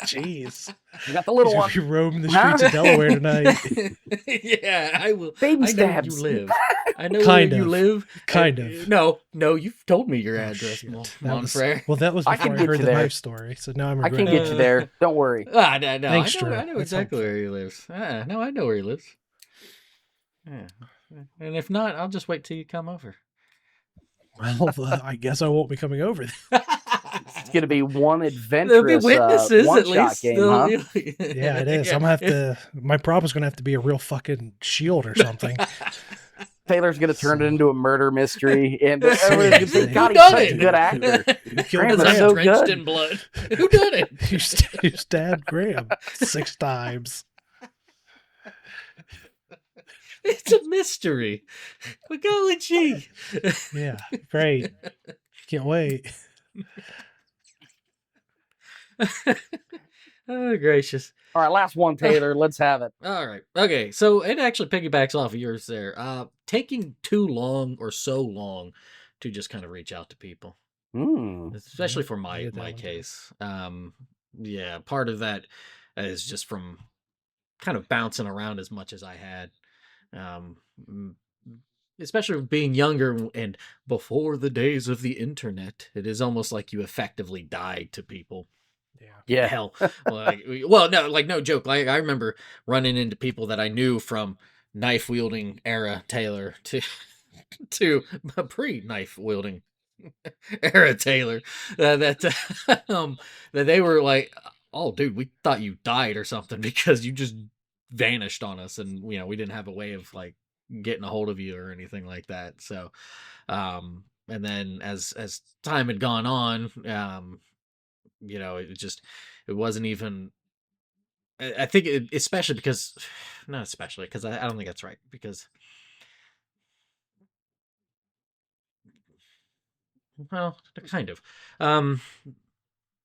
Jeez. You got the little He's one. gonna be roaming the streets of Delaware tonight. Yeah, I will. Baby I know where you stabs. live. I know Kind where you of. live. Kind of. No, you've told me your Oh, address, shit. Monfrere. Well, that was I before can I, get heard you the there. knife story, so now I'm I can regretting get you there. Don't worry. No, Thanks, I Drew. know That's exactly helpful. where he lives. No, I know where he lives. Yeah. And if not, I'll just wait till you come over. Well, I guess I won't be coming over then. It's gonna be one There'll be adventurous witnesses one at shot least. game, huh? Yeah, it is. I'm gonna have to. My prop is gonna have to be a real fucking shield or something. Taylor's gonna turn it into a murder mystery, and Seriously. everyone's God, Who he's done such it? a good actor. Who killed Graham Because is I'm so Graham? drenched good. in blood. Who done it? You stabbed Graham 6 times. It's a mystery. But golly gee. Yeah, great. Can't wait. Oh, gracious. All right, last one, Taylor. Let's have it. All right. Okay. So it actually piggybacks off of yours there. Taking too long or so long to just kind of reach out to people, especially for I my get that my one, too. case. Yeah, part of that is just from kind of bouncing around as much as I had. Um, especially being younger and before the days of the internet, it is almost like you effectively died to people. Yeah. Yeah. Hell, well, no, like no joke. Like I remember running into people that I knew from knife wielding era Taylor to pre knife wielding era Taylor. That they were like, "Oh, dude, we thought you died or something because you just vanished on us, and we didn't have a way of like getting a hold of you or anything like that." So, and then as time had gone on, it wasn't even. I think especially because, not especially because I don't think that's right because. Well, kind of. Um,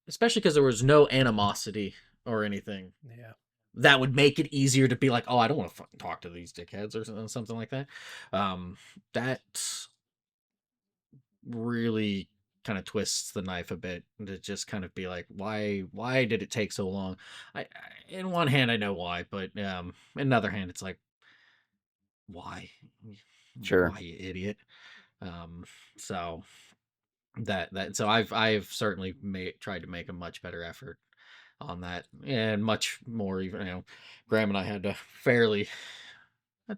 especially because there was no animosity or anything Yeah. that would make it easier to be like, oh, I don't want to fucking talk to these dickheads or something like that. That really kind of twists the knife a bit to just kind of be like, why did it take so long? In one hand, I know why, but in another hand, it's like, why? Sure. Why, you idiot? Um, so so I've certainly tried to make a much better effort on that, and much more even. Graham and I had I'd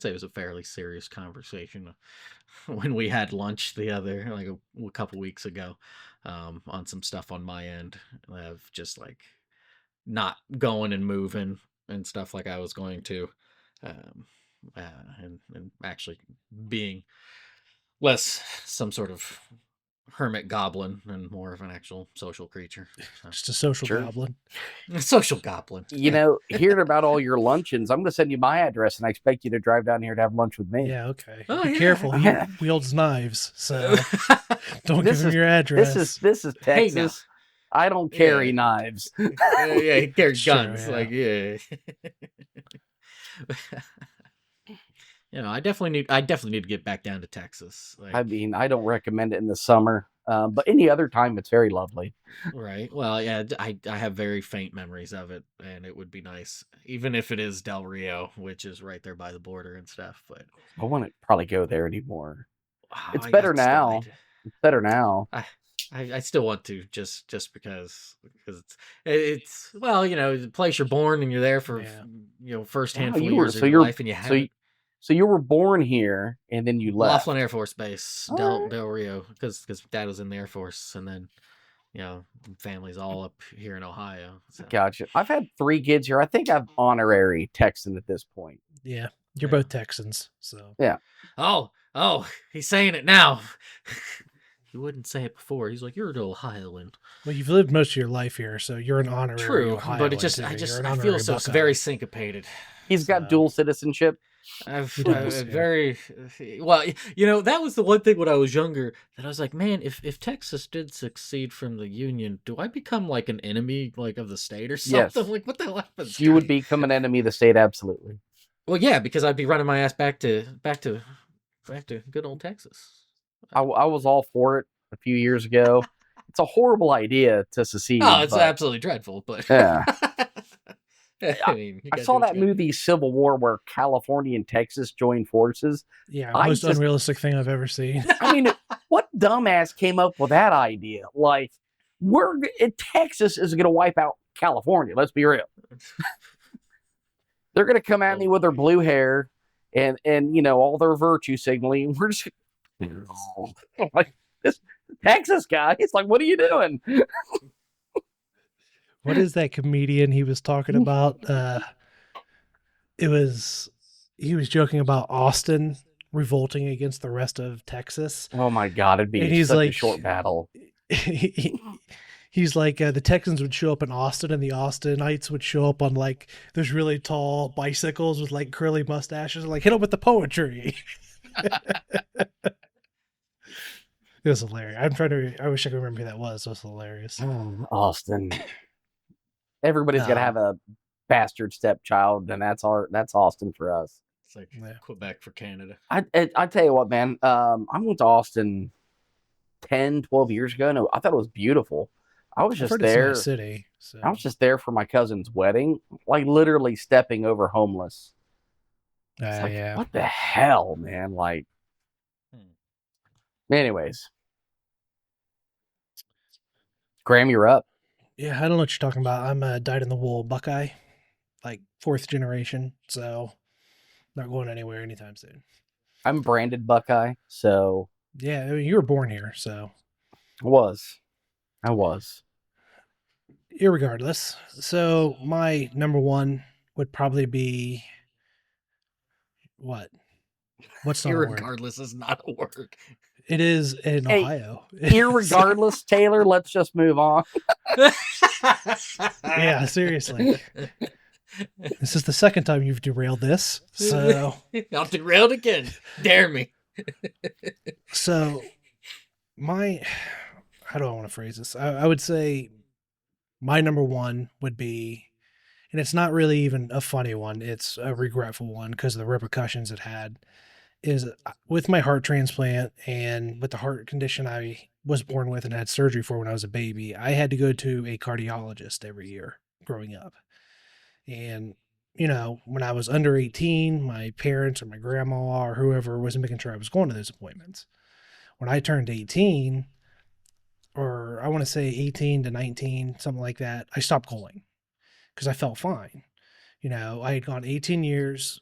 say it was a fairly serious conversation when we had lunch the other like a couple weeks ago, on some stuff on my end of just like not going and moving and stuff like I was going to, um, and actually being less some sort of hermit goblin and more of an actual social creature. So. Just a social Sure. goblin. A social goblin. Hearing about all your luncheons, I'm going to send you my address, and I expect you to drive down here to have lunch with me. Yeah, okay. Oh, Be yeah. careful. He wields knives, so don't give him your address. This is Hey, Texas. I don't carry Yeah. knives. Yeah, he carries It's true, guns. yeah. Like, yeah. I definitely need to get back down to Texas. Like, I mean, I don't recommend it in the summer, but any other time, it's very lovely. right. Well, yeah, I have very faint memories of it, and it would be nice, even if it is Del Rio, which is right there by the border and stuff. But I wouldn't probably go there anymore. It's I better still now. need- It's better now. I still want to just because it's well, the place you're born and you're there for first Wow, handful you of were years so of your you're life, and you so have you, so you were born here and then you left. Laughlin Air Force Base, All Del right. Del Rio, because Dad was in the Air Force, and then family's all up here in Ohio. So. Gotcha. I've had 3 kids here. I think I'm honorary Texan at this point. Yeah, you're Yeah. both Texans, so Yeah. Oh, he's saying it now. He wouldn't say it before. He's like, you're an Ohioan. well, you've lived most of your life here, so you're an honorary True, Ohioan, but it too. I You're an feel honorary so Buckeye. very syncopated. He's got So- dual citizenship. He does, yeah. Very well. That was the one thing when I was younger that I was like, man, if Texas did succeed from the Union, do I become like an enemy like of the state or something? Yes. Like, what the hell happens? You would become an enemy of the state, absolutely. Well, yeah, because I'd be running my ass back to good old Texas. I was all for it a few years ago. It's a horrible idea to Oh, secede, it's but absolutely dreadful, but yeah. I I, mean, you I gotta do saw what that you gotta do. movie Civil War where California and Texas joined forces. Yeah, I most just, unrealistic thing I've ever seen. I mean, what dumbass came up with that idea? Like, Texas is going to wipe out California. Let's be real. They're going to come at me Oh with their boy. blue hair and all their virtue signaling. We're just like this Texas guy. It's like, what are you doing? What is that comedian he was talking about? It was he was joking about Austin revolting against the rest of Texas, Oh my god, it'd and be he's such a like, short battle. he's like the Texans would show up in Austin, and the Austinites would show up on like those really tall bicycles with like curly mustaches, and like hit them with the poetry. It was hilarious. I'm trying to. I wish I could remember who that was. It was hilarious. Austin. Everybody's got to have Um, a bastard stepchild, and that's Austin for us. It's like yeah. Quebec for Canada. I tell you what, man. I went to Austin 10, 12 years ago. No, I thought it was beautiful. I was I've just heard it's a nice there. city. I So was just there for my cousin's wedding, like literally stepping over homeless. It's like, yeah. what the hell, man? Like, anyways, Graham, you're up. Yeah, I don't know what you're talking about. I'm a dyed in the wool Buckeye, like fourth generation, so not going anywhere anytime soon. I'm branded Buckeye, so Yeah, I mean, you were born here, so I was. I was. irregardless. So my number one would probably be what? What's not a word? Irregardless is not a word. It is in Hey, Ohio. irregardless, Taylor, let's just move on. Yeah, seriously. This is the second time you've derailed this. So I'll derail it again. Dare me. so my how do I want to phrase this? I would say my number one would be, and it's not really even a funny one, it's a regretful one because of the repercussions it had, is with my heart transplant and with the heart condition I was born with and had surgery for when I was a baby, I had to go to a cardiologist every year growing up. And, when I was under 18, my parents or my grandma or whoever was making sure I was going to those appointments. When I turned 18, or I want to say 18 to 19, something like that, I stopped going because I felt fine. I had gone 18 years,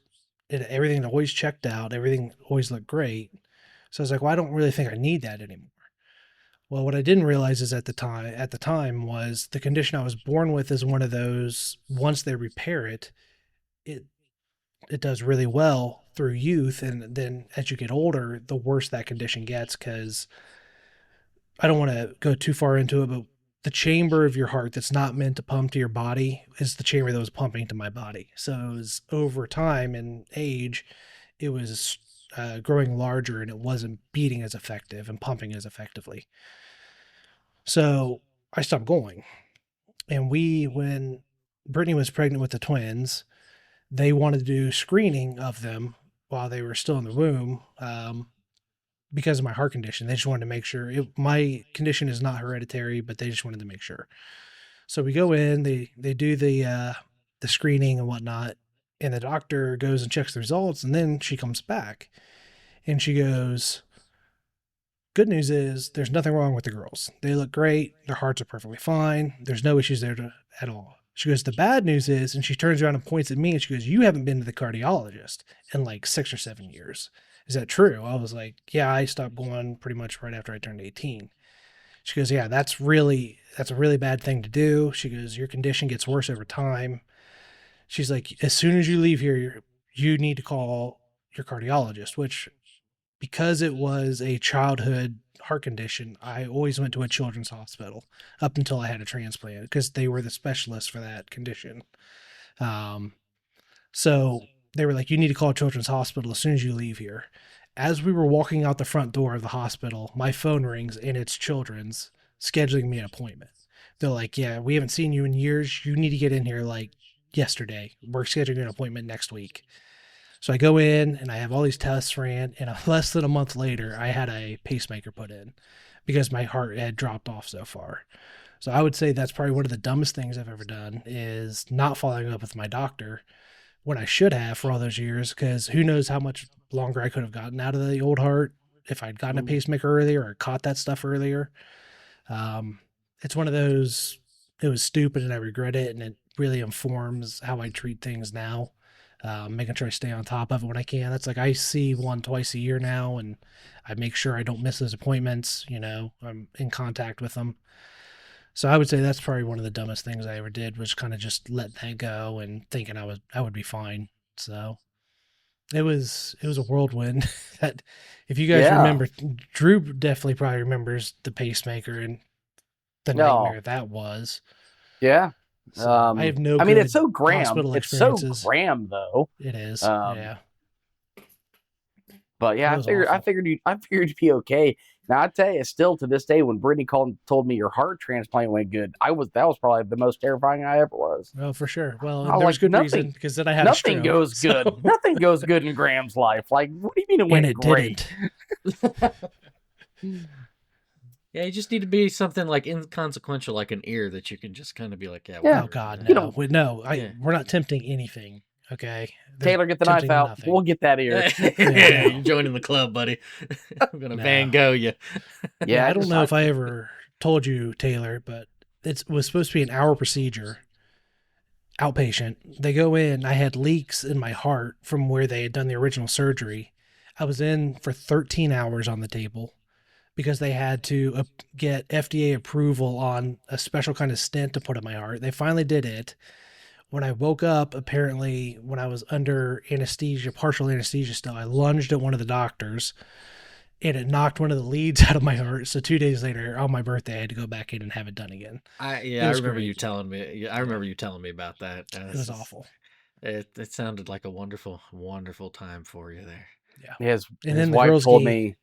and everything had always checked out, everything always looked great. So I was like, well, I don't really think I need that anymore. Well, what I didn't realize is at the time was the condition I was born with is one of those, once they repair it, it it does really well through youth, and then as you get older, the worse that condition gets because I don't want to go too far into it, but the chamber of your heart that's not meant to pump to your body is the chamber that was pumping to my body. So it was over time and age, it was growing larger and it wasn't beating as effective and pumping as effectively. So I stopped going. And when Brittany was pregnant with the twins, they wanted to do screening of them while they were still in the womb. Because of my heart condition. They just wanted to make sure my condition is not hereditary, but they just wanted to make sure. So we go in, they do the screening and whatnot, and the doctor goes and checks the results, and then she comes back and she goes, "Good news is there's nothing wrong with the girls. They look great. Their hearts are perfectly fine. There's no issues there at all." She goes, "The bad news is," and she turns around and points at me and she goes, "You haven't been to the cardiologist in like 6 or 7 years. Is that true?" I was like, "Yeah, I stopped going pretty much right after I turned 18." She goes, "Yeah, that's a really bad thing to do." She goes, "Your condition gets worse over time." She's like, "As soon as you leave here, you need to call your cardiologist," which, because it was a childhood heart condition, I always went to a children's hospital up until I had a transplant because they were the specialists for that condition. Um, so they were like, "You need to call Children's Hospital as soon as you leave here." As we were walking out the front door of the hospital, my phone rings and it's Children's scheduling me an appointment. They're like, "Yeah, we haven't seen you in years. You need to get in here like yesterday. We're scheduling an appointment next week." So I go in and I have all these tests ran, and less than a month later, I had a pacemaker put in because my heart had dropped off so far. So I would say that's probably one of the dumbest things I've ever done is not following up with my doctor when I should have for all those years, because who knows how much longer I could have gotten out of the old heart if I'd gotten a pacemaker earlier or caught that stuff earlier. Um, it's one of those, it was stupid and I regret it. And it really informs how I treat things now. Making sure I stay on top of it when I can. That's like I see one twice a year now, and I make sure I don't miss those appointments. I'm in contact with them. So I would say that's probably one of the dumbest things I ever did was kind of just let that go and thinking I would be fine. So it was a whirlwind. That if you guys Yeah. remember, Drew definitely probably remembers the pacemaker and the No. nightmare that was. Yeah. So I have no. I mean, good it's so Graham. hospital It's so experiences. Graham, though. It is. Um, Yeah. But yeah, That I was figured awful. I figured you'd be okay. Now I tell you, still to this day, when Brittany called and told me your heart transplant went good, that was probably the most terrifying I ever was. Well, for sure. Well, I and there was like good nothing. reason because then I had a Nothing stroke. goes so- good. Nothing goes good in Graham's life. Like, what do you mean it went and it great? didn't. Yeah, you just need to be something like inconsequential, like an ear that you can just kind of be like, yeah, Yeah. whatever. Oh God, You no. know- No, Yeah. we're not tempting anything. Okay. Taylor, get the knife tempting out. nothing. We'll get that ear. Yeah, you're joining the club, buddy. I'm gonna No. Van Gogh you. Yeah, I don't know if I ever told you, Taylor, but it was supposed to be an hour procedure, outpatient. They go in. I had leaks in my heart from where they had done the original surgery. I was in for 13 hours on the table because they had to get FDA approval on a special kind of stent to put in my heart. They finally did it. When I woke up, apparently, when I was under anesthesia, partial anesthesia still, I lunged at one of the doctors and it knocked one of the leads out of my heart. So 2 days later, on my birthday, I had to go back in and have it done again. I It was remember great. you telling me. Yeah, I remember you telling me about that. It was awful. It sounded like a wonderful, wonderful time for you there. His And then the wife girls told gave- me,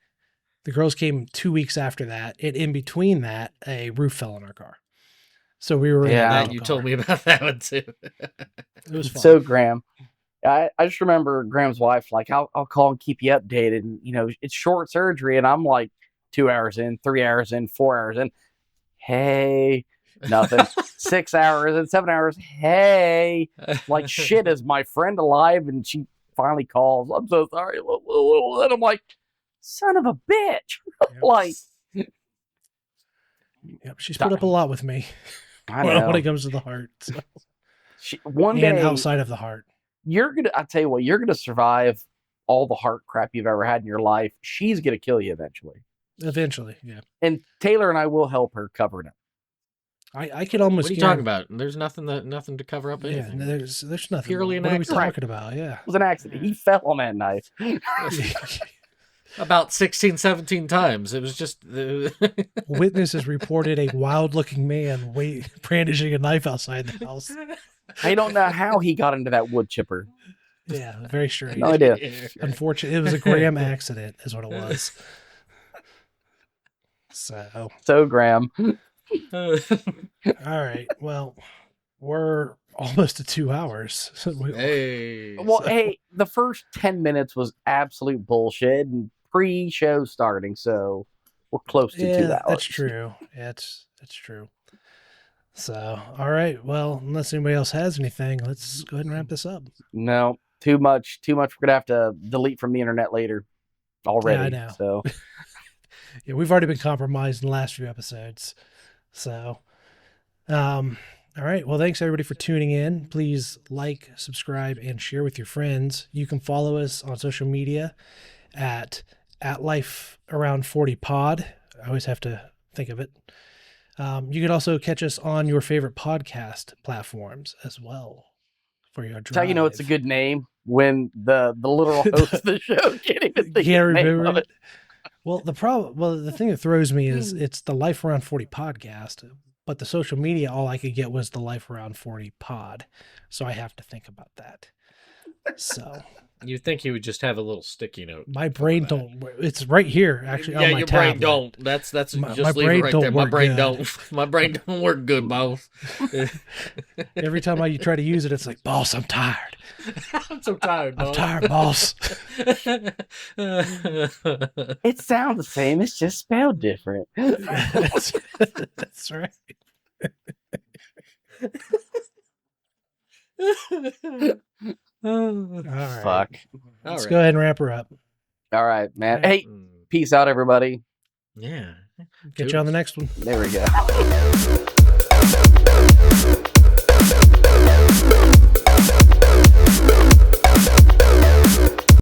The girls came 2 weeks after that. And in between that, a roof fell on our car. So we were in Yeah. a That rental you car. told me about that one too. It was fun. so Graham. I just remember Graham's wife, like, I'll call and keep you updated. And, it's short surgery. And I'm like 2 hours in, 3 hours in, 4 hours in. Hey, nothing. 6 hours and 7 hours. Hey, like, shit, is my friend alive? And she finally calls. I'm so sorry. And I'm like, son of a bitch. Yep. Like, Yep, she's put up a lot with me I when know. it comes to the heart. So. One And day, outside of the heart. I tell you what, you're gonna survive all the heart crap you've ever had in your life. She's gonna kill you eventually. Eventually, yeah. And Taylor and I will help her cover it up. I could almost What are you talking about? There's nothing to cover up Yeah, anything. there's nothing. Purely an what are we accident. talking about? Yeah. It was an accident. He fell on that knife. About 16, 17 times. It was just. Witnesses reported a wild-looking man brandishing a knife outside the house. I don't know how he got into that wood chipper. Yeah, very strange. No idea. Unfortunately, it was a Graham accident, is what it was. So, Graham. all right. Well, we're almost at 2 hours. Hey. Well, hey, the first 10 minutes was absolute bullshit and pre-show starting, so we're close to 2 yeah, hours. that's true. Yeah, it's true. So, all right. Well, unless anybody else has anything, let's go ahead and wrap this up. No, too much. We're gonna have to delete from the internet later. Already. I know. So Yeah, we've already been compromised in the last few episodes. So, all right. Well, thanks everybody for tuning in. Please like, subscribe, and share with your friends. You can follow us on social media at Life Around 40 Pod. I always have to think of it. You can also catch us on your favorite podcast platforms as well for your drive. that's how you know it's a good name when the literal host of the show can't even think of Can't the name remember of it. it. Well, the thing that throws me is it's the Life Around 40 podcast, but the social media, all I could get was the Life Around 40 pod. So I have to think about that. So You'd think he would just have a little sticky note. My brain don't. It's right here, actually. Yeah, on my your tablet. brain don't. That's just My leave brain it right don't there. My work brain good. don't. My brain don't work good, boss. Every time I try to use it, it's like, boss, I'm tired. I'm so tired. I'm boss. tired, boss. It sounds the same. It's just spelled different. that's right. All right. Fuck. Let's go ahead and wrap her up. All right, man. All right. Hey, peace out, everybody. Yeah. Get you on the next one. There we go.